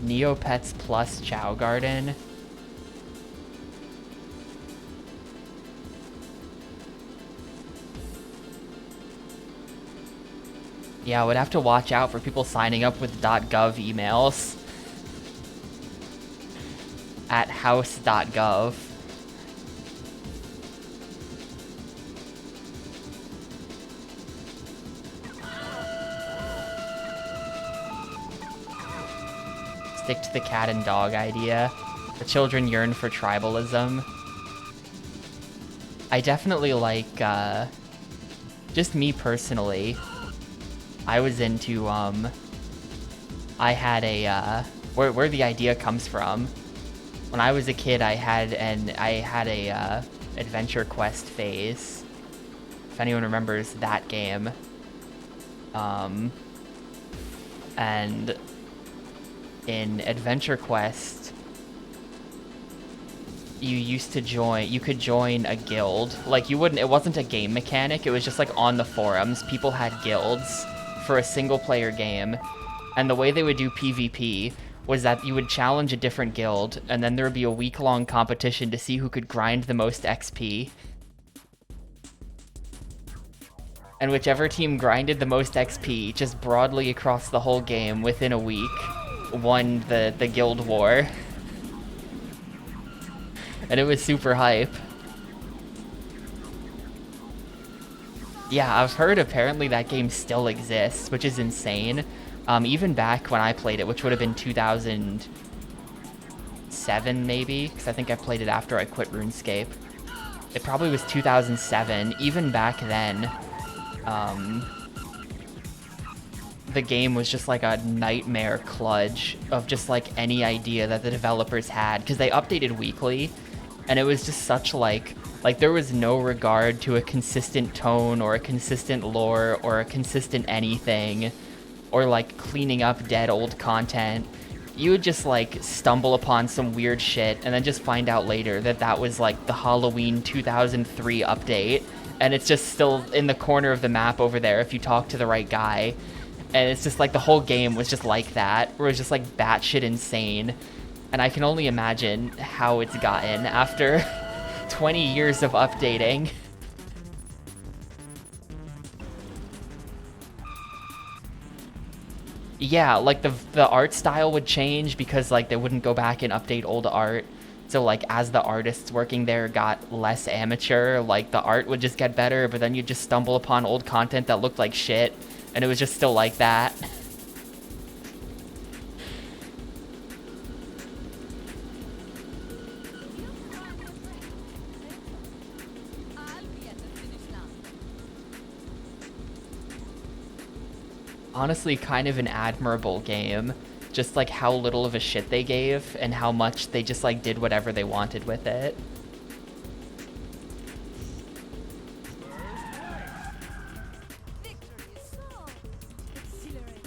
Neopets plus Chow Garden? Yeah, I would have to watch out for people signing up with .gov emails at house.gov. Stick to the cat and dog idea. The children yearn for tribalism. I definitely like, just me personally, I was into, I had a, where the idea comes from. When I was a kid, I had a, Adventure Quest phase. if anyone remembers that game. And in Adventure Quest, you could join a guild. Like, it wasn't a game mechanic, it was just like on the forums, people had guilds for a single player game, and the way they would do PvP was that you would challenge a different guild, and then there would be a week-long competition to see who could grind the most XP. And whichever team grinded the most XP, just broadly across the whole game within a week, won the guild war. And it was super hype. Yeah, I've heard apparently that game still exists, which is insane. Even back when I played it, which would have been 2007 maybe, because I think I played it after I quit RuneScape. It probably was 2007. Even back then, the game was just like a nightmare kludge of just like any idea that the developers had, because they updated weekly, and it was just such like there was no regard to a consistent tone or a consistent lore or a consistent anything, or like cleaning up dead old content. You would just like stumble upon some weird shit and then just find out later that that was like the Halloween 2003 update, and it's just still in the corner of the map over there if you talk to the right guy. And it's just like the whole game was just like that, where it was just like batshit insane. And I can only imagine how it's gotten after 20 years of updating. Yeah, like the art style would change because like they wouldn't go back and update old art. So like as the artists working there got less amateur, like the art would just get better, but then you'd just stumble upon old content that looked like shit, and it was just still like that. I'll be at the finish line. Honestly, kind of an admirable game. Just like how little of a shit they gave and how much they just like did whatever they wanted with it. Victory is so exhilarating.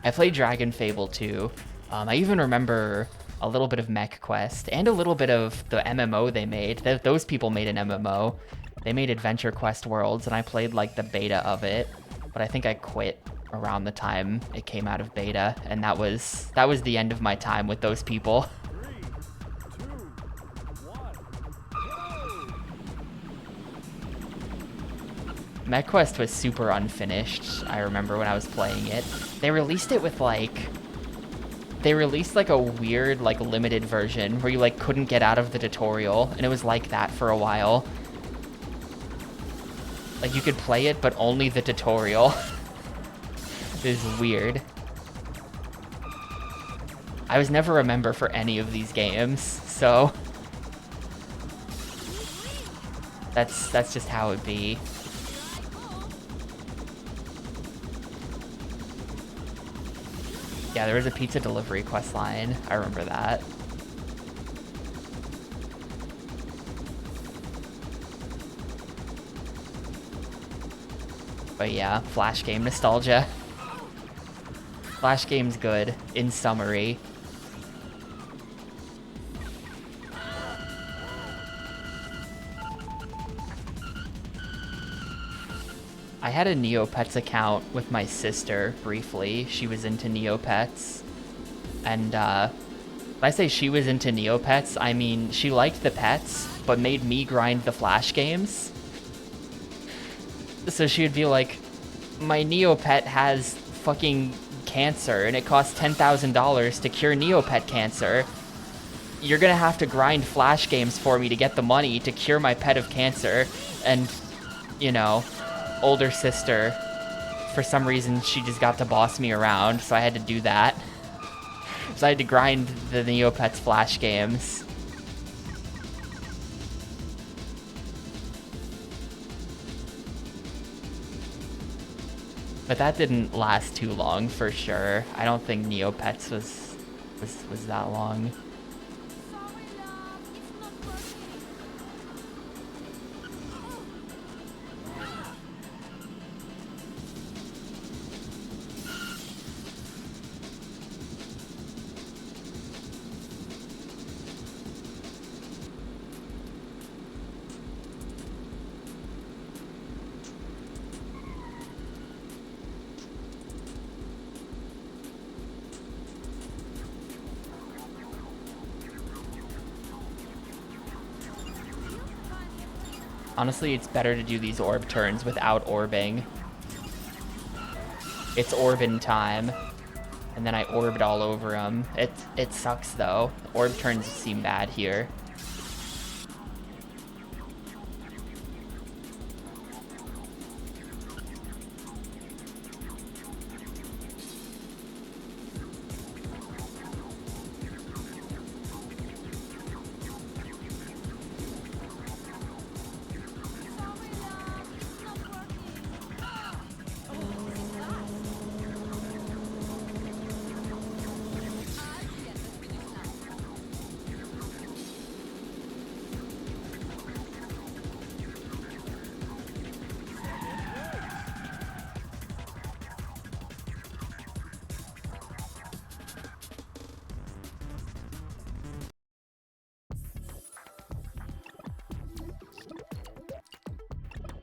I played Dragon Fable 2. I even remember a little bit of Mech Quest and a little bit of the MMO they made. Those people made an MMO. They made Adventure Quest Worlds, and I played like the beta of it, but I think I quit around the time it came out of beta, and that was the end of my time with those people. 3, 2, 1, go! MechQuest was super unfinished, I remember when I was playing it. They released it with like a weird like limited version where you like couldn't get out of the tutorial, and it was like that for a while. Like you could play it, but only the tutorial. It is weird. I was never a member for any of these games, so that's just how it be. Yeah, there was a pizza delivery quest line. I remember that. But yeah, Flash game nostalgia. Flash game's good, in summary. I had a Neopets account with my sister, briefly. She was into Neopets. And, when I say she was into Neopets, I mean she liked the pets, but made me grind the Flash games. So she would be like, my Neopet has fucking cancer, and it costs $10,000 to cure Neopet cancer. You're gonna have to grind Flash games for me to get the money to cure my pet of cancer. And, you know, older sister, for some reason, she just got to boss me around, so I had to do that. So I had to grind the Neopets Flash games. But that didn't last too long, for sure. I don't think Neopets was that long. Sorry, love, it's not working. Honestly, it's better to do these orb turns without orbing. It's orbin time. And then I orbed all over him. It sucks though. Orb turns seem bad here.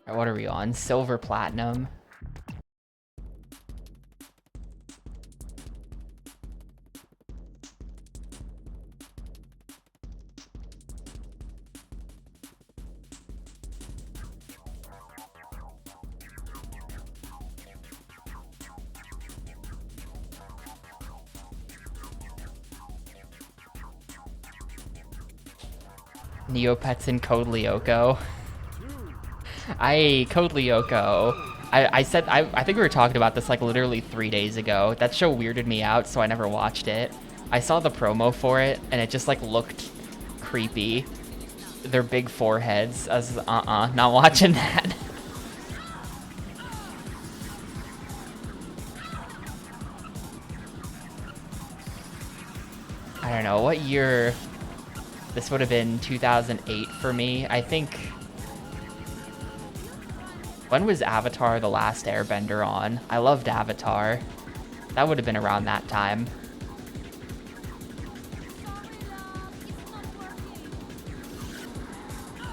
What are we on? Silver platinum. Neopets and Code Lyoko. Code Lyoko. I think we were talking about this like literally 3 days ago. That show weirded me out, so I never watched it. I saw the promo for it, and it just like looked creepy. Their big foreheads. I was not watching that. I don't know, what year? This would have been 2008 for me. I think... When was Avatar: The Last Airbender on? I loved Avatar. That would have been around that time.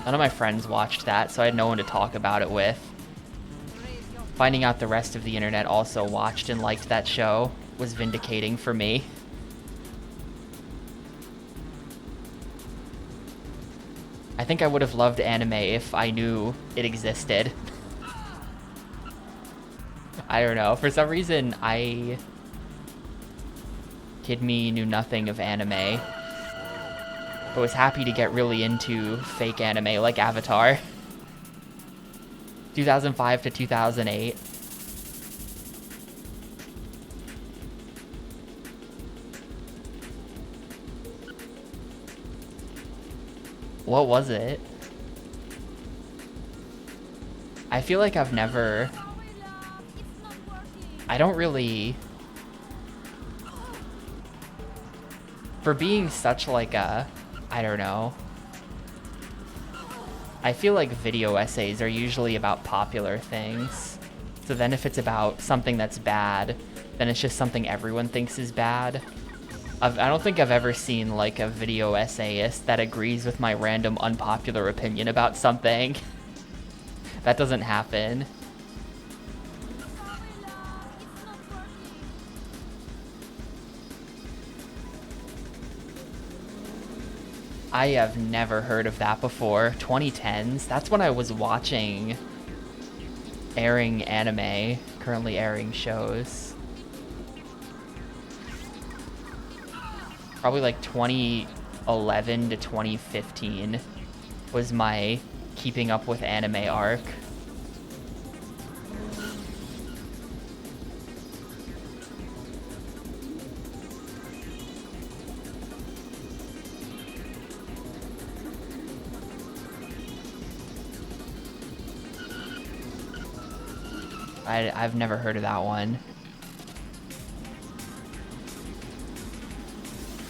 None of my friends watched that, so I had no one to talk about it with. Finding out the rest of the internet also watched and liked that show was vindicating for me. I think I would have loved anime if I knew it existed. I don't know. For some reason, Kid Me knew nothing of anime, but was happy to get really into fake anime like Avatar. 2005 to 2008. What was it? I feel like I've never... I don't really... For being such like a... I don't know. I feel like video essays are usually about popular things. So then if it's about something that's bad, then it's just something everyone thinks is bad. I don't think I've ever seen like a video essayist that agrees with my random unpopular opinion about something. That doesn't happen. I have never heard of that before. 2010s? That's when I was watching airing anime, currently airing shows. Probably like 2011 to 2015 was my keeping up with anime arc. I've never heard of that one.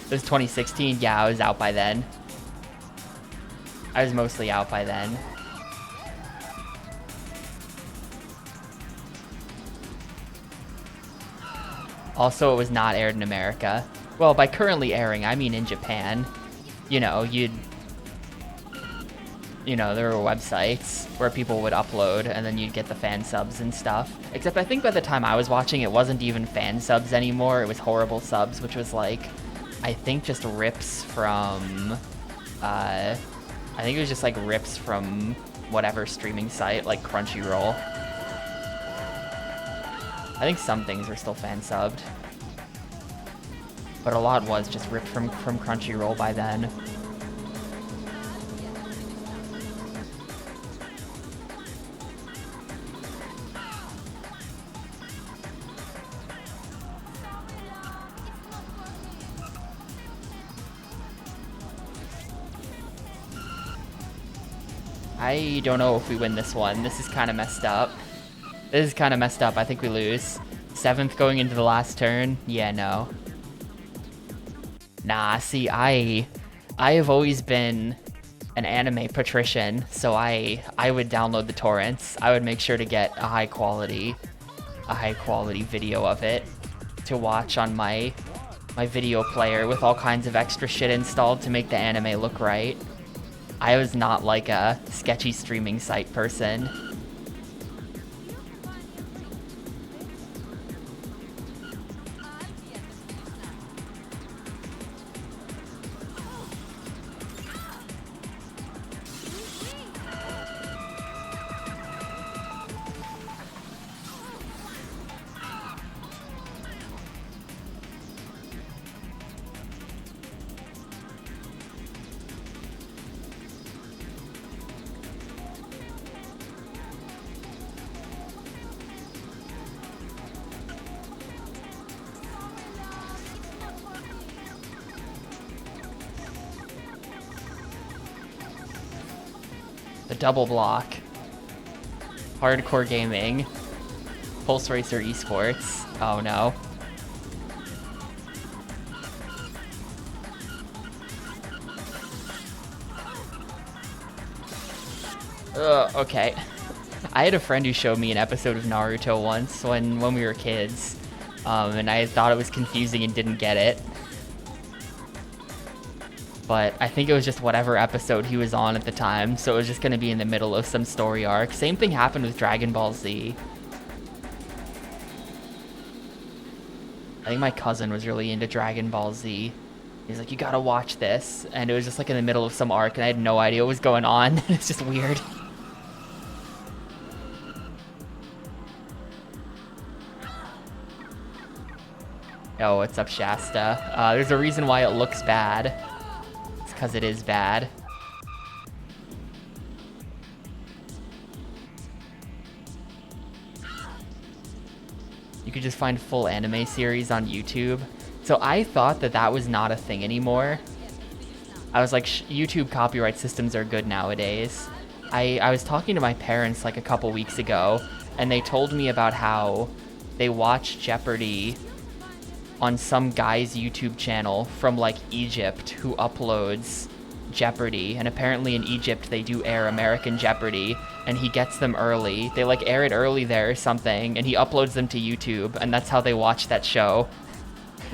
It was 2016? Yeah, I was out by then. I was mostly out by then. Also, it was not aired in America. Well, by currently airing, I mean in Japan. You know, there were websites where people would upload and then you'd get the fan subs and stuff. Except I think by the time I was watching, it wasn't even fan subs anymore. It was horrible subs, which was like, I think just rips from, I think it was just like rips from whatever streaming site, like Crunchyroll. I think some things are still fan subbed, but a lot was just ripped from Crunchyroll by then. I don't know if we win this one. This is kind of messed up. This is kind of messed up. I think we lose. 7th going into the last turn. Yeah, no. Nah, see, I have always been an anime patrician, so I would download the torrents. I would make sure to get a high quality video of it to watch on my video player with all kinds of extra shit installed to make the anime look right. I was not like a sketchy streaming site person. The double block. Hardcore gaming. Pulse Racer Esports. Oh no. Okay. I had a friend who showed me an episode of Naruto once when we were kids, and I thought it was confusing and didn't get it. But I think it was just whatever episode he was on at the time, so it was just going to be in the middle of some story arc. Same thing happened with Dragon Ball Z. I think my cousin was really into Dragon Ball Z. He's like, you gotta watch this. And it was just like in the middle of some arc, and I had no idea what was going on. It's just weird. Oh, what's up, Shasta? There's a reason why it looks bad. It's because it is bad. You could just find full anime series on YouTube. So I thought that that was not a thing anymore. I was like, YouTube copyright systems are good nowadays. I was talking to my parents like a couple weeks ago, and they told me about how they watch Jeopardy on some guy's YouTube channel from like Egypt who uploads Jeopardy, and apparently in Egypt they do air American Jeopardy, and he gets them early. They like air it early there or something, and he uploads them to YouTube, and that's how they watch that show.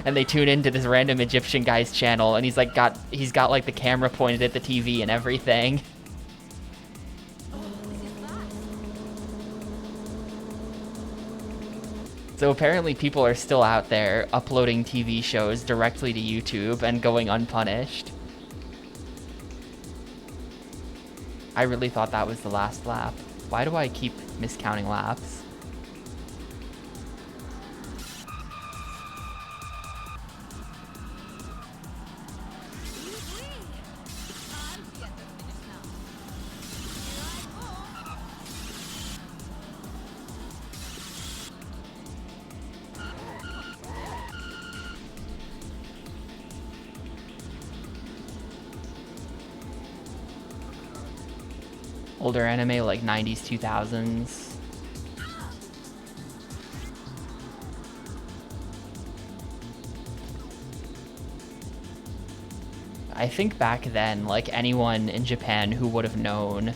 And they tune into this random Egyptian guy's channel, and he's got like the camera pointed at the TV and everything. So apparently people are still out there uploading TV shows directly to YouTube and going unpunished. I really thought that was the last lap. Why do I keep miscounting laps? Older anime like 90s, 2000s. I think back then, like anyone in Japan who would have known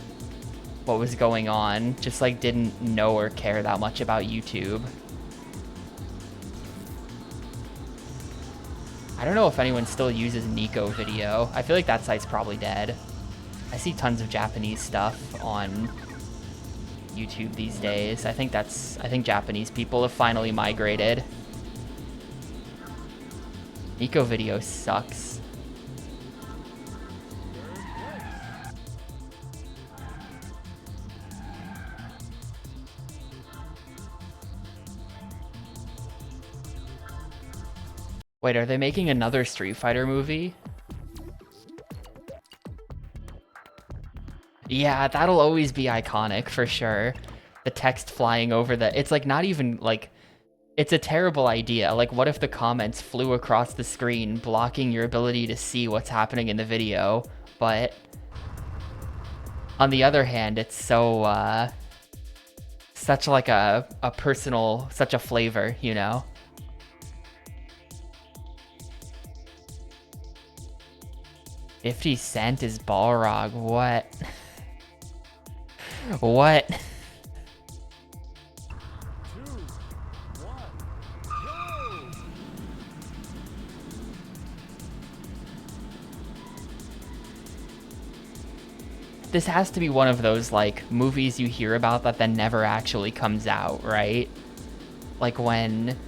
what was going on just like didn't know or care that much about YouTube. I don't know if anyone still uses Nico Video. I feel like that site's probably dead. I see tons of Japanese stuff on YouTube these days. I think Japanese people have finally migrated. Nico Video sucks. Wait, are they making another Street Fighter movie? Yeah, that'll always be iconic for sure. The text flying over the... It's like not even like... It's a terrible idea. Like, what if the comments flew across the screen, blocking your ability to see what's happening in the video? But on the other hand, it's so, such like a personal, such a flavor, you know? $50 is Balrog. What? What? 2, 1, go! This has to be one of those, like, movies you hear about that then never actually comes out, right? Like when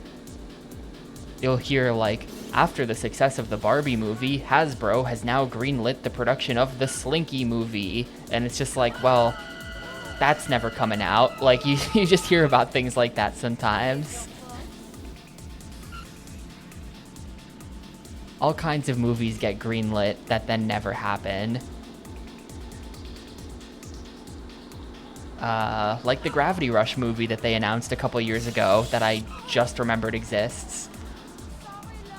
you'll hear, like, after the success of the Barbie movie, Hasbro has now greenlit the production of the Slinky movie. And it's just like, well, that's never coming out. Like, you just hear about things like that sometimes. All kinds of movies get greenlit that then never happen. Like the Gravity Rush movie that they announced a couple years ago that I just remembered exists.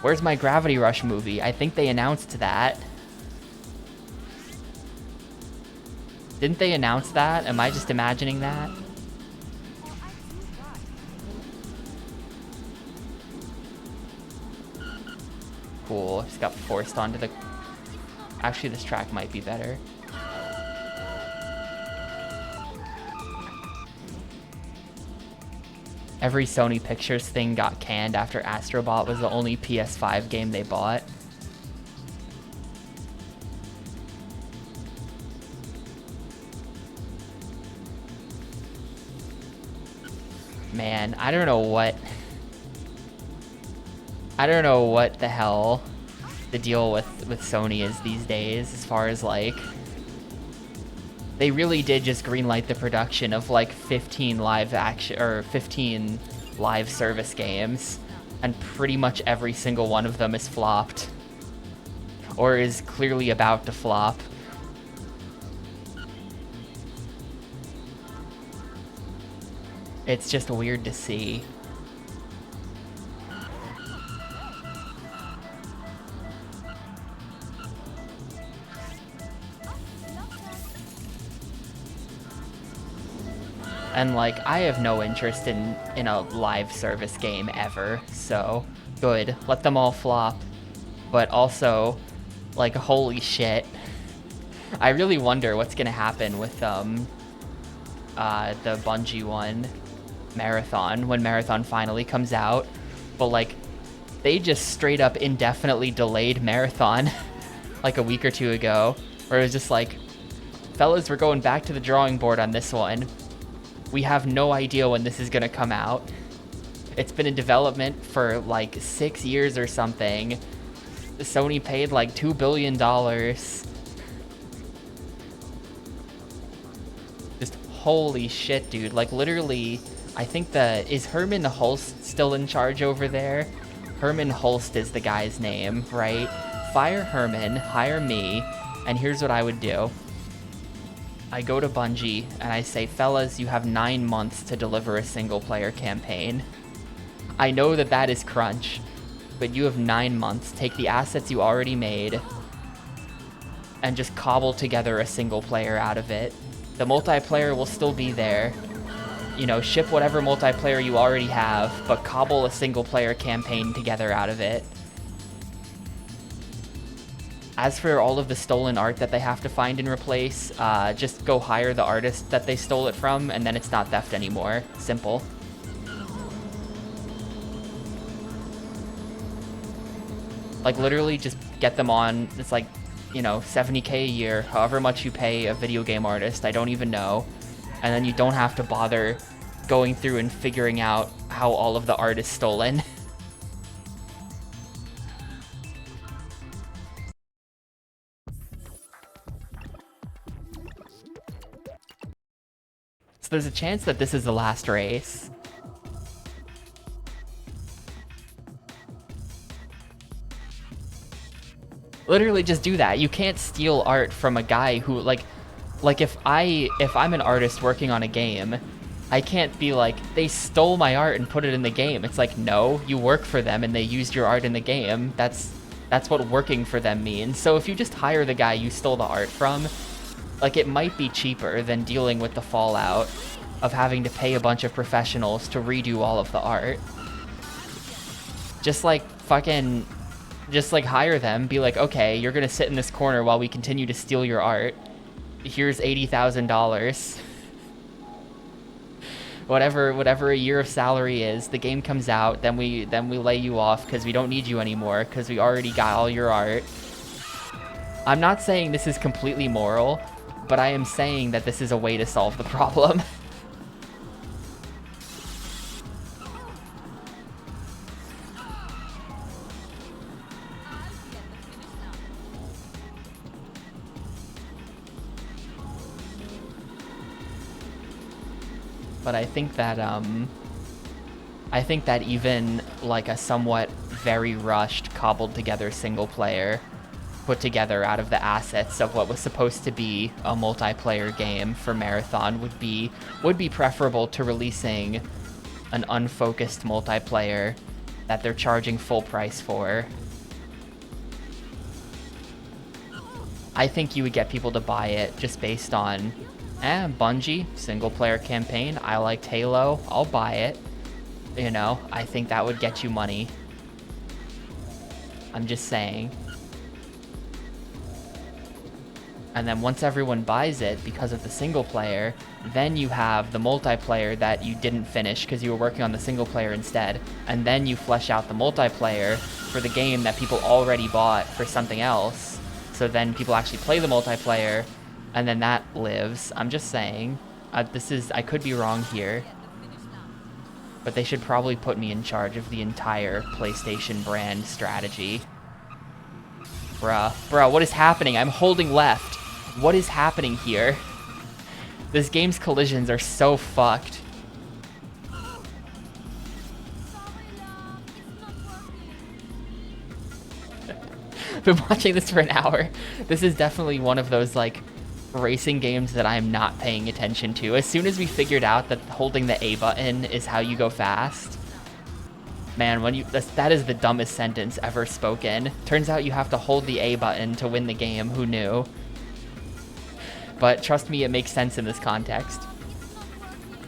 Where's my Gravity Rush movie? I think they announced that. Didn't they announce that? Am I just imagining that? Cool, just got forced onto the... Actually, this track might be better. Every Sony Pictures thing got canned after Astro Bot was the only PS5 game they bought. Man, I don't know what the hell the deal with Sony is these days, as far as like, they really did just greenlight the production of like 15 live action or 15 live service games, and pretty much every single one of them is flopped or is clearly about to flop. It's just weird to see. And like, I have no interest in a live service game ever, so good. Let them all flop. But also, like, holy shit. I really wonder what's gonna happen with the Bungie one, Marathon, when Marathon finally comes out. But like, they just straight up indefinitely delayed Marathon like a week or two ago, where it was just like, fellas, we're going back to the drawing board on this one. We have no idea when this is gonna come out. It's been in development for like 6 years or something. Sony paid like $2 billion. Just holy shit, dude. Like literally, I think is Herman Hulst still in charge over there? Herman Hulst is the guy's name, right? Fire Herman, hire me, and here's what I would do. I go to Bungie and I say, fellas, you have 9 months to deliver a single player campaign. I know that that is crunch, but you have 9 months. Take the assets you already made and just cobble together a single player out of it. The multiplayer will still be there. You know, ship whatever multiplayer you already have, but cobble a single player campaign together out of it. As for all of the stolen art that they have to find and replace, just go hire the artist that they stole it from, and then it's not theft anymore. Simple. Like, literally just get them on, it's like, you know, $70K a year, however much you pay a video game artist, I don't even know. And then you don't have to bother going through and figuring out how all of the art is stolen. So there's a chance that this is the last race. Literally just do that. You can't steal art from a guy who like if I'm an artist working on a game, I can't be like, they stole my art and put it in the game. It's like, no, you work for them and they used your art in the game. That's what working for them means. So if you just hire the guy you stole the art from, like, it might be cheaper than dealing with the fallout of having to pay a bunch of professionals to redo all of the art. Just like hire them, be like, okay, you're gonna sit in this corner while we continue to steal your art. Here's $80,000. Whatever a year of salary is, the game comes out, then we lay you off because we don't need you anymore because we already got all your art. I'm not saying this is completely moral, but I am saying that this is a way to solve the problem. But I think that even like a somewhat very rushed, cobbled together single player put together out of the assets of what was supposed to be a multiplayer game for Marathon would be preferable to releasing an unfocused multiplayer that they're charging full price for. I think you would get people to buy it just based on, Bungie, single player campaign, I liked Halo, I'll buy it. You know, I think that would get you money. I'm just saying. And then once everyone buys it because of the single player, then you have the multiplayer that you didn't finish because you were working on the single player instead. And then you flesh out the multiplayer for the game that people already bought for something else. So then people actually play the multiplayer, and then that lives. I'm just saying. I could be wrong here. But they should probably put me in charge of the entire PlayStation brand strategy. Bruh, what is happening? I'm holding left. What is happening here? This game's collisions are so fucked. Been watching this for an hour. This is definitely one of those, like, racing games that I'm not paying attention to. As soon as we figured out that holding the A button is how you go fast, man, that is the dumbest sentence ever spoken. Turns out you have to hold the A button to win the game. Who knew? But trust me, it makes sense in this context.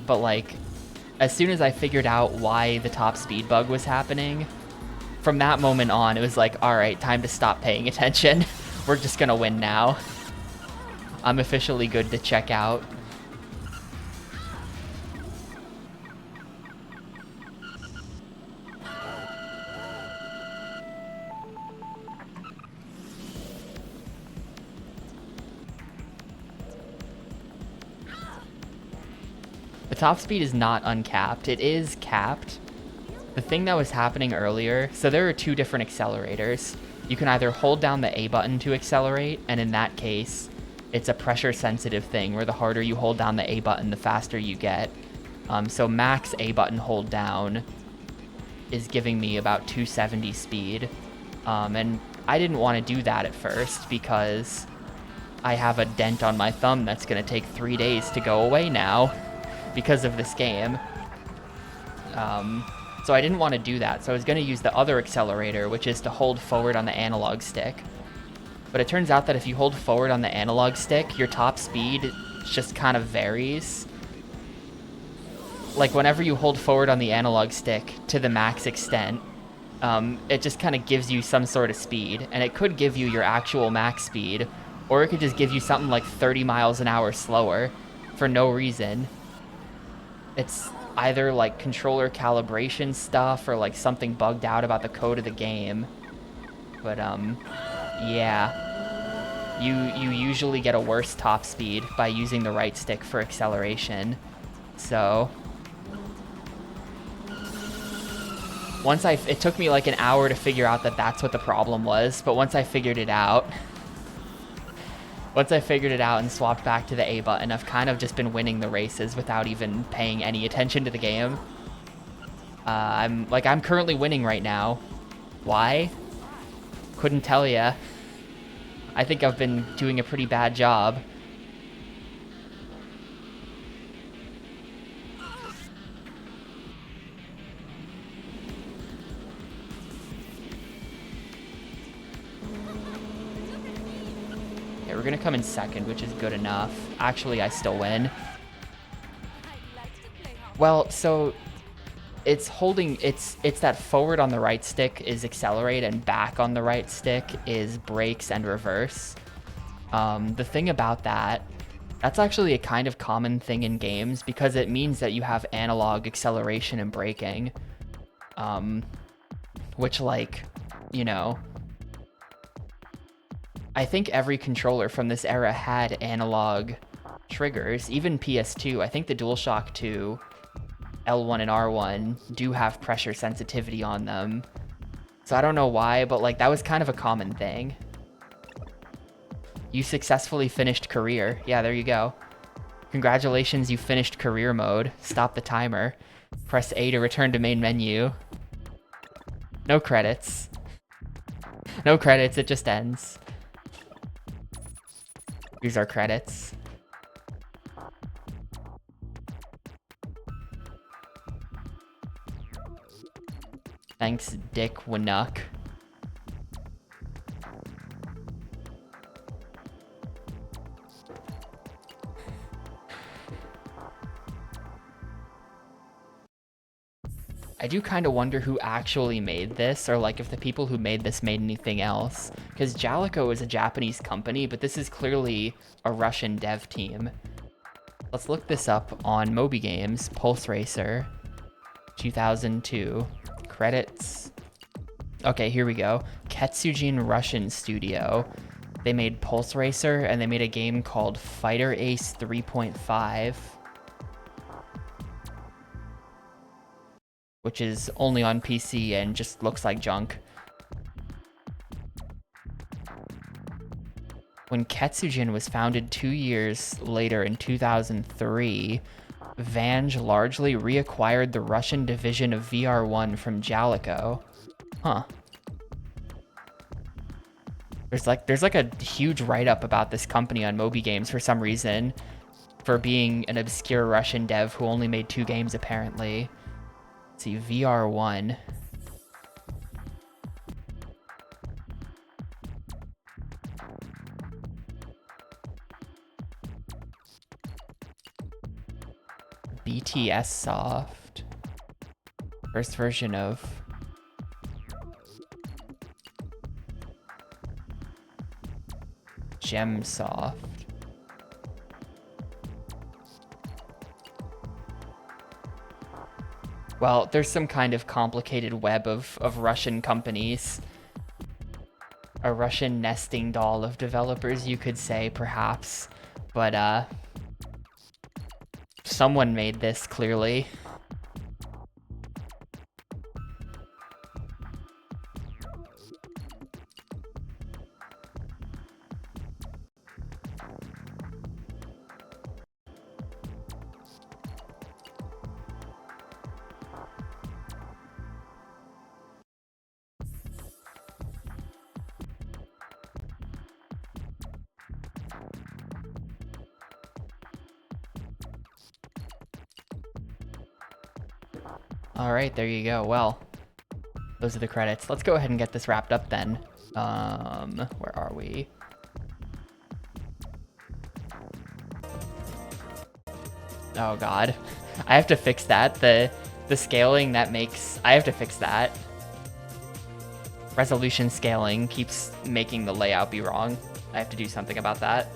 But like, as soon as I figured out why the top speed bug was happening, from that moment on, it was like, all right, time to stop paying attention. We're just gonna win now. I'm officially good to check out. The top speed is not uncapped. It is capped. The thing that was happening earlier, so there are two different accelerators. You can either hold down the A button to accelerate, and in that case, it's a pressure sensitive thing where the harder you hold down the A button, the faster you get. So max A button hold down is giving me about 270 speed. And I didn't want to do that at first because I have a dent on my thumb that's going to take 3 days to go away now because of this game. So I didn't want to do that. So I was going to use the other accelerator, which is to hold forward on the analog stick. But it turns out that if you hold forward on the analog stick, your top speed just kind of varies. Like whenever you hold forward on the analog stick to the max extent, it just kind of gives you some sort of speed. And it could give you your actual max speed, or it could just give you something like 30 miles an hour slower for no reason. It's either like controller calibration stuff or like something bugged out about the code of the game. But yeah. You usually get a worse top speed by using the right stick for acceleration. So it took me like an hour to figure out that that's what the problem was, but once I figured it out and swapped back to the A button, I've kind of just been winning the races without even paying any attention to the game. I'm currently winning right now. Why? Couldn't tell ya. I think I've been doing a pretty bad job. Okay, we're gonna come in second, which is good enough. Actually, I still win. I'd like to play hard. Well, so it's holding, it's that forward on the right stick is accelerate and back on the right stick is brakes and reverse. The thing about that's actually a kind of common thing in games because it means that you have analog acceleration and braking. Which, like, you know, I think every controller from this era had analog triggers, even PS2. I think the DualShock 2, L1 and R1 do have pressure sensitivity on them. So I don't know why, but like that was kind of a common thing. You successfully finished career. Yeah, there you go. Congratulations, you finished career mode. Stop the timer. Press A to return to main menu. No credits. No credits, it just ends. Here's our credits. Thanks, Dick Winnuck. I do kind of wonder who actually made this, or like if the people who made this made anything else. Because Jaleco is a Japanese company, but this is clearly a Russian dev team. Let's look this up on Moby Games, Pulse Racer, 2002. Credits. Okay, here we go. Ketsujin Russian Studio. They made Pulse Racer, and they made a game called Fighter Ace 3.5. Which is only on PC and just looks like junk. When Ketsujin was founded 2 years later in 2003, Vange largely reacquired the Russian division of VR1 from Jaleco. Huh. There's like a huge write-up about this company on Moby Games for some reason, for being an obscure Russian dev who only made 2 games apparently. Let's see, VR1. BTS Soft. First version of Gemsoft. Well, there's some kind of complicated web of Russian companies. A Russian nesting doll of developers, you could say, perhaps. But, someone made this, clearly. All right, there you go. Well, those are the credits. Let's go ahead and get this wrapped up then. Where are we? Oh God, I have to fix that. The scaling that makes, I have to fix that. Resolution scaling keeps making the layout be wrong. I have to do something about that.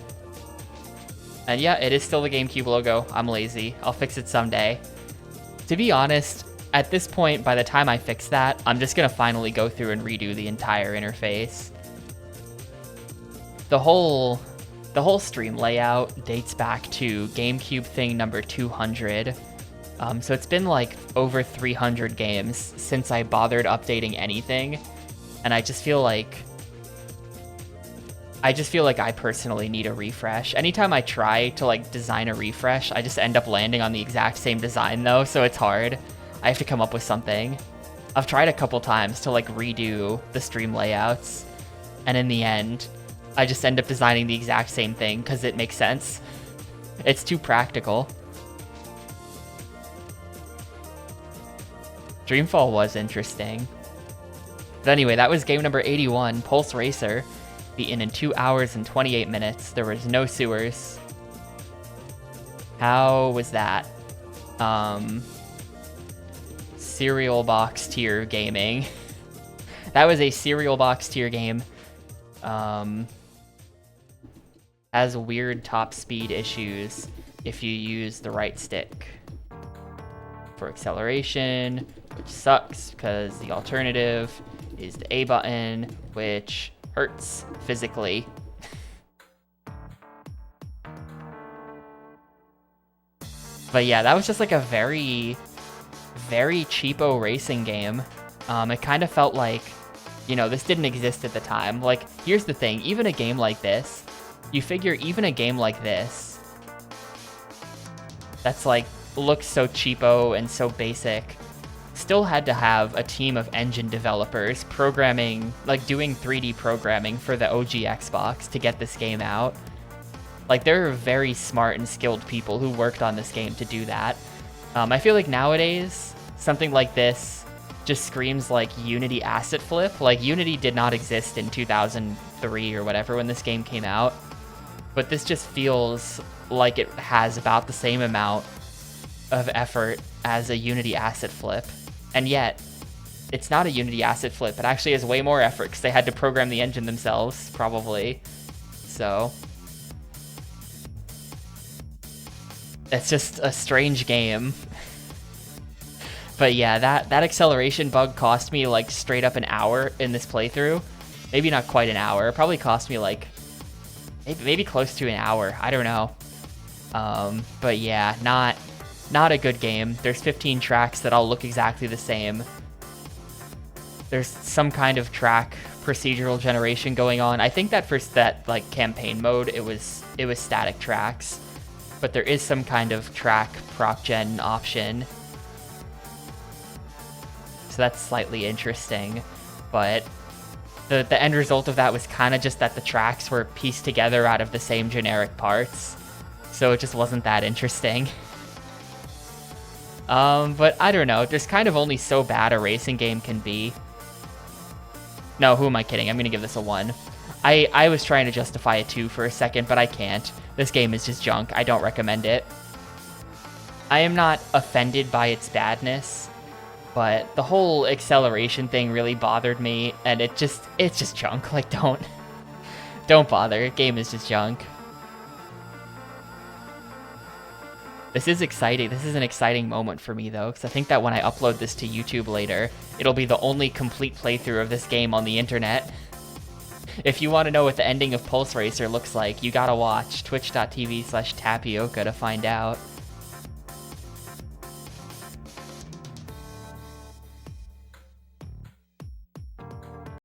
And yeah, it is still the GameCube logo. I'm lazy. I'll fix it someday. To be honest, at this point, by the time I fix that, I'm just gonna finally go through and redo the entire interface. The whole stream layout dates back to GameCube thing number 200. So it's been like over 300 games since I bothered updating anything. And I just feel like I personally need a refresh. Anytime I try to like design a refresh, I just end up landing on the exact same design though, so it's hard. I have to come up with something. I've tried a couple times to like redo the stream layouts, and in the end, I just end up designing the exact same thing because it makes sense. It's too practical. Dreamfall was interesting. But anyway, that was game number 81, Pulse Racer. Beaten in 2 hours and 28 minutes. There was no sewers. How was that? Cereal box tier gaming. That was a cereal box tier game. Has weird top speed issues if you use the right stick for acceleration, which sucks because the alternative is the A button, which hurts physically. But yeah, that was just like a very, very cheapo racing game. It kind of felt like, you know, this didn't exist at the time. Like, here's the thing, even a game like this, you figure even a game like this, that's like, looks so cheapo and so basic, still had to have a team of engine developers programming, like doing 3D programming for the OG Xbox to get this game out. Like, there are very smart and skilled people who worked on this game to do that. I feel like nowadays, something like this just screams like Unity asset flip. Like, Unity did not exist in 2003 or whatever when this game came out. But this just feels like it has about the same amount of effort as a Unity asset flip. And yet, it's not a Unity asset flip. It actually has way more effort because they had to program the engine themselves, probably. So it's just a strange game. But yeah, that acceleration bug cost me like straight up an hour in this playthrough. Maybe not quite an hour. It probably cost me like maybe close to an hour. I don't know. But yeah, not a good game. There's 15 tracks that all look exactly the same. There's some kind of track procedural generation going on. I think that for that like campaign mode, it was static tracks, but there is some kind of track prop gen option. So that's slightly interesting, but the end result of that was kind of just that the tracks were pieced together out of the same generic parts. So it just wasn't that interesting. But I don't know, there's kind of only so bad a racing game can be. No, who am I kidding? I'm gonna give this a 1. I was trying to justify a 2 for a second, but I can't. This game is just junk. I don't recommend it. I am not offended by its badness, but the whole acceleration thing really bothered me, and it's just junk. Like, don't bother. Game is just junk. This is exciting. This is an exciting moment for me, though, because I think that when I upload this to YouTube later, it'll be the only complete playthrough of this game on the internet. If you want to know what the ending of Pulse Racer looks like, you gotta watch twitch.tv/tapioca to find out.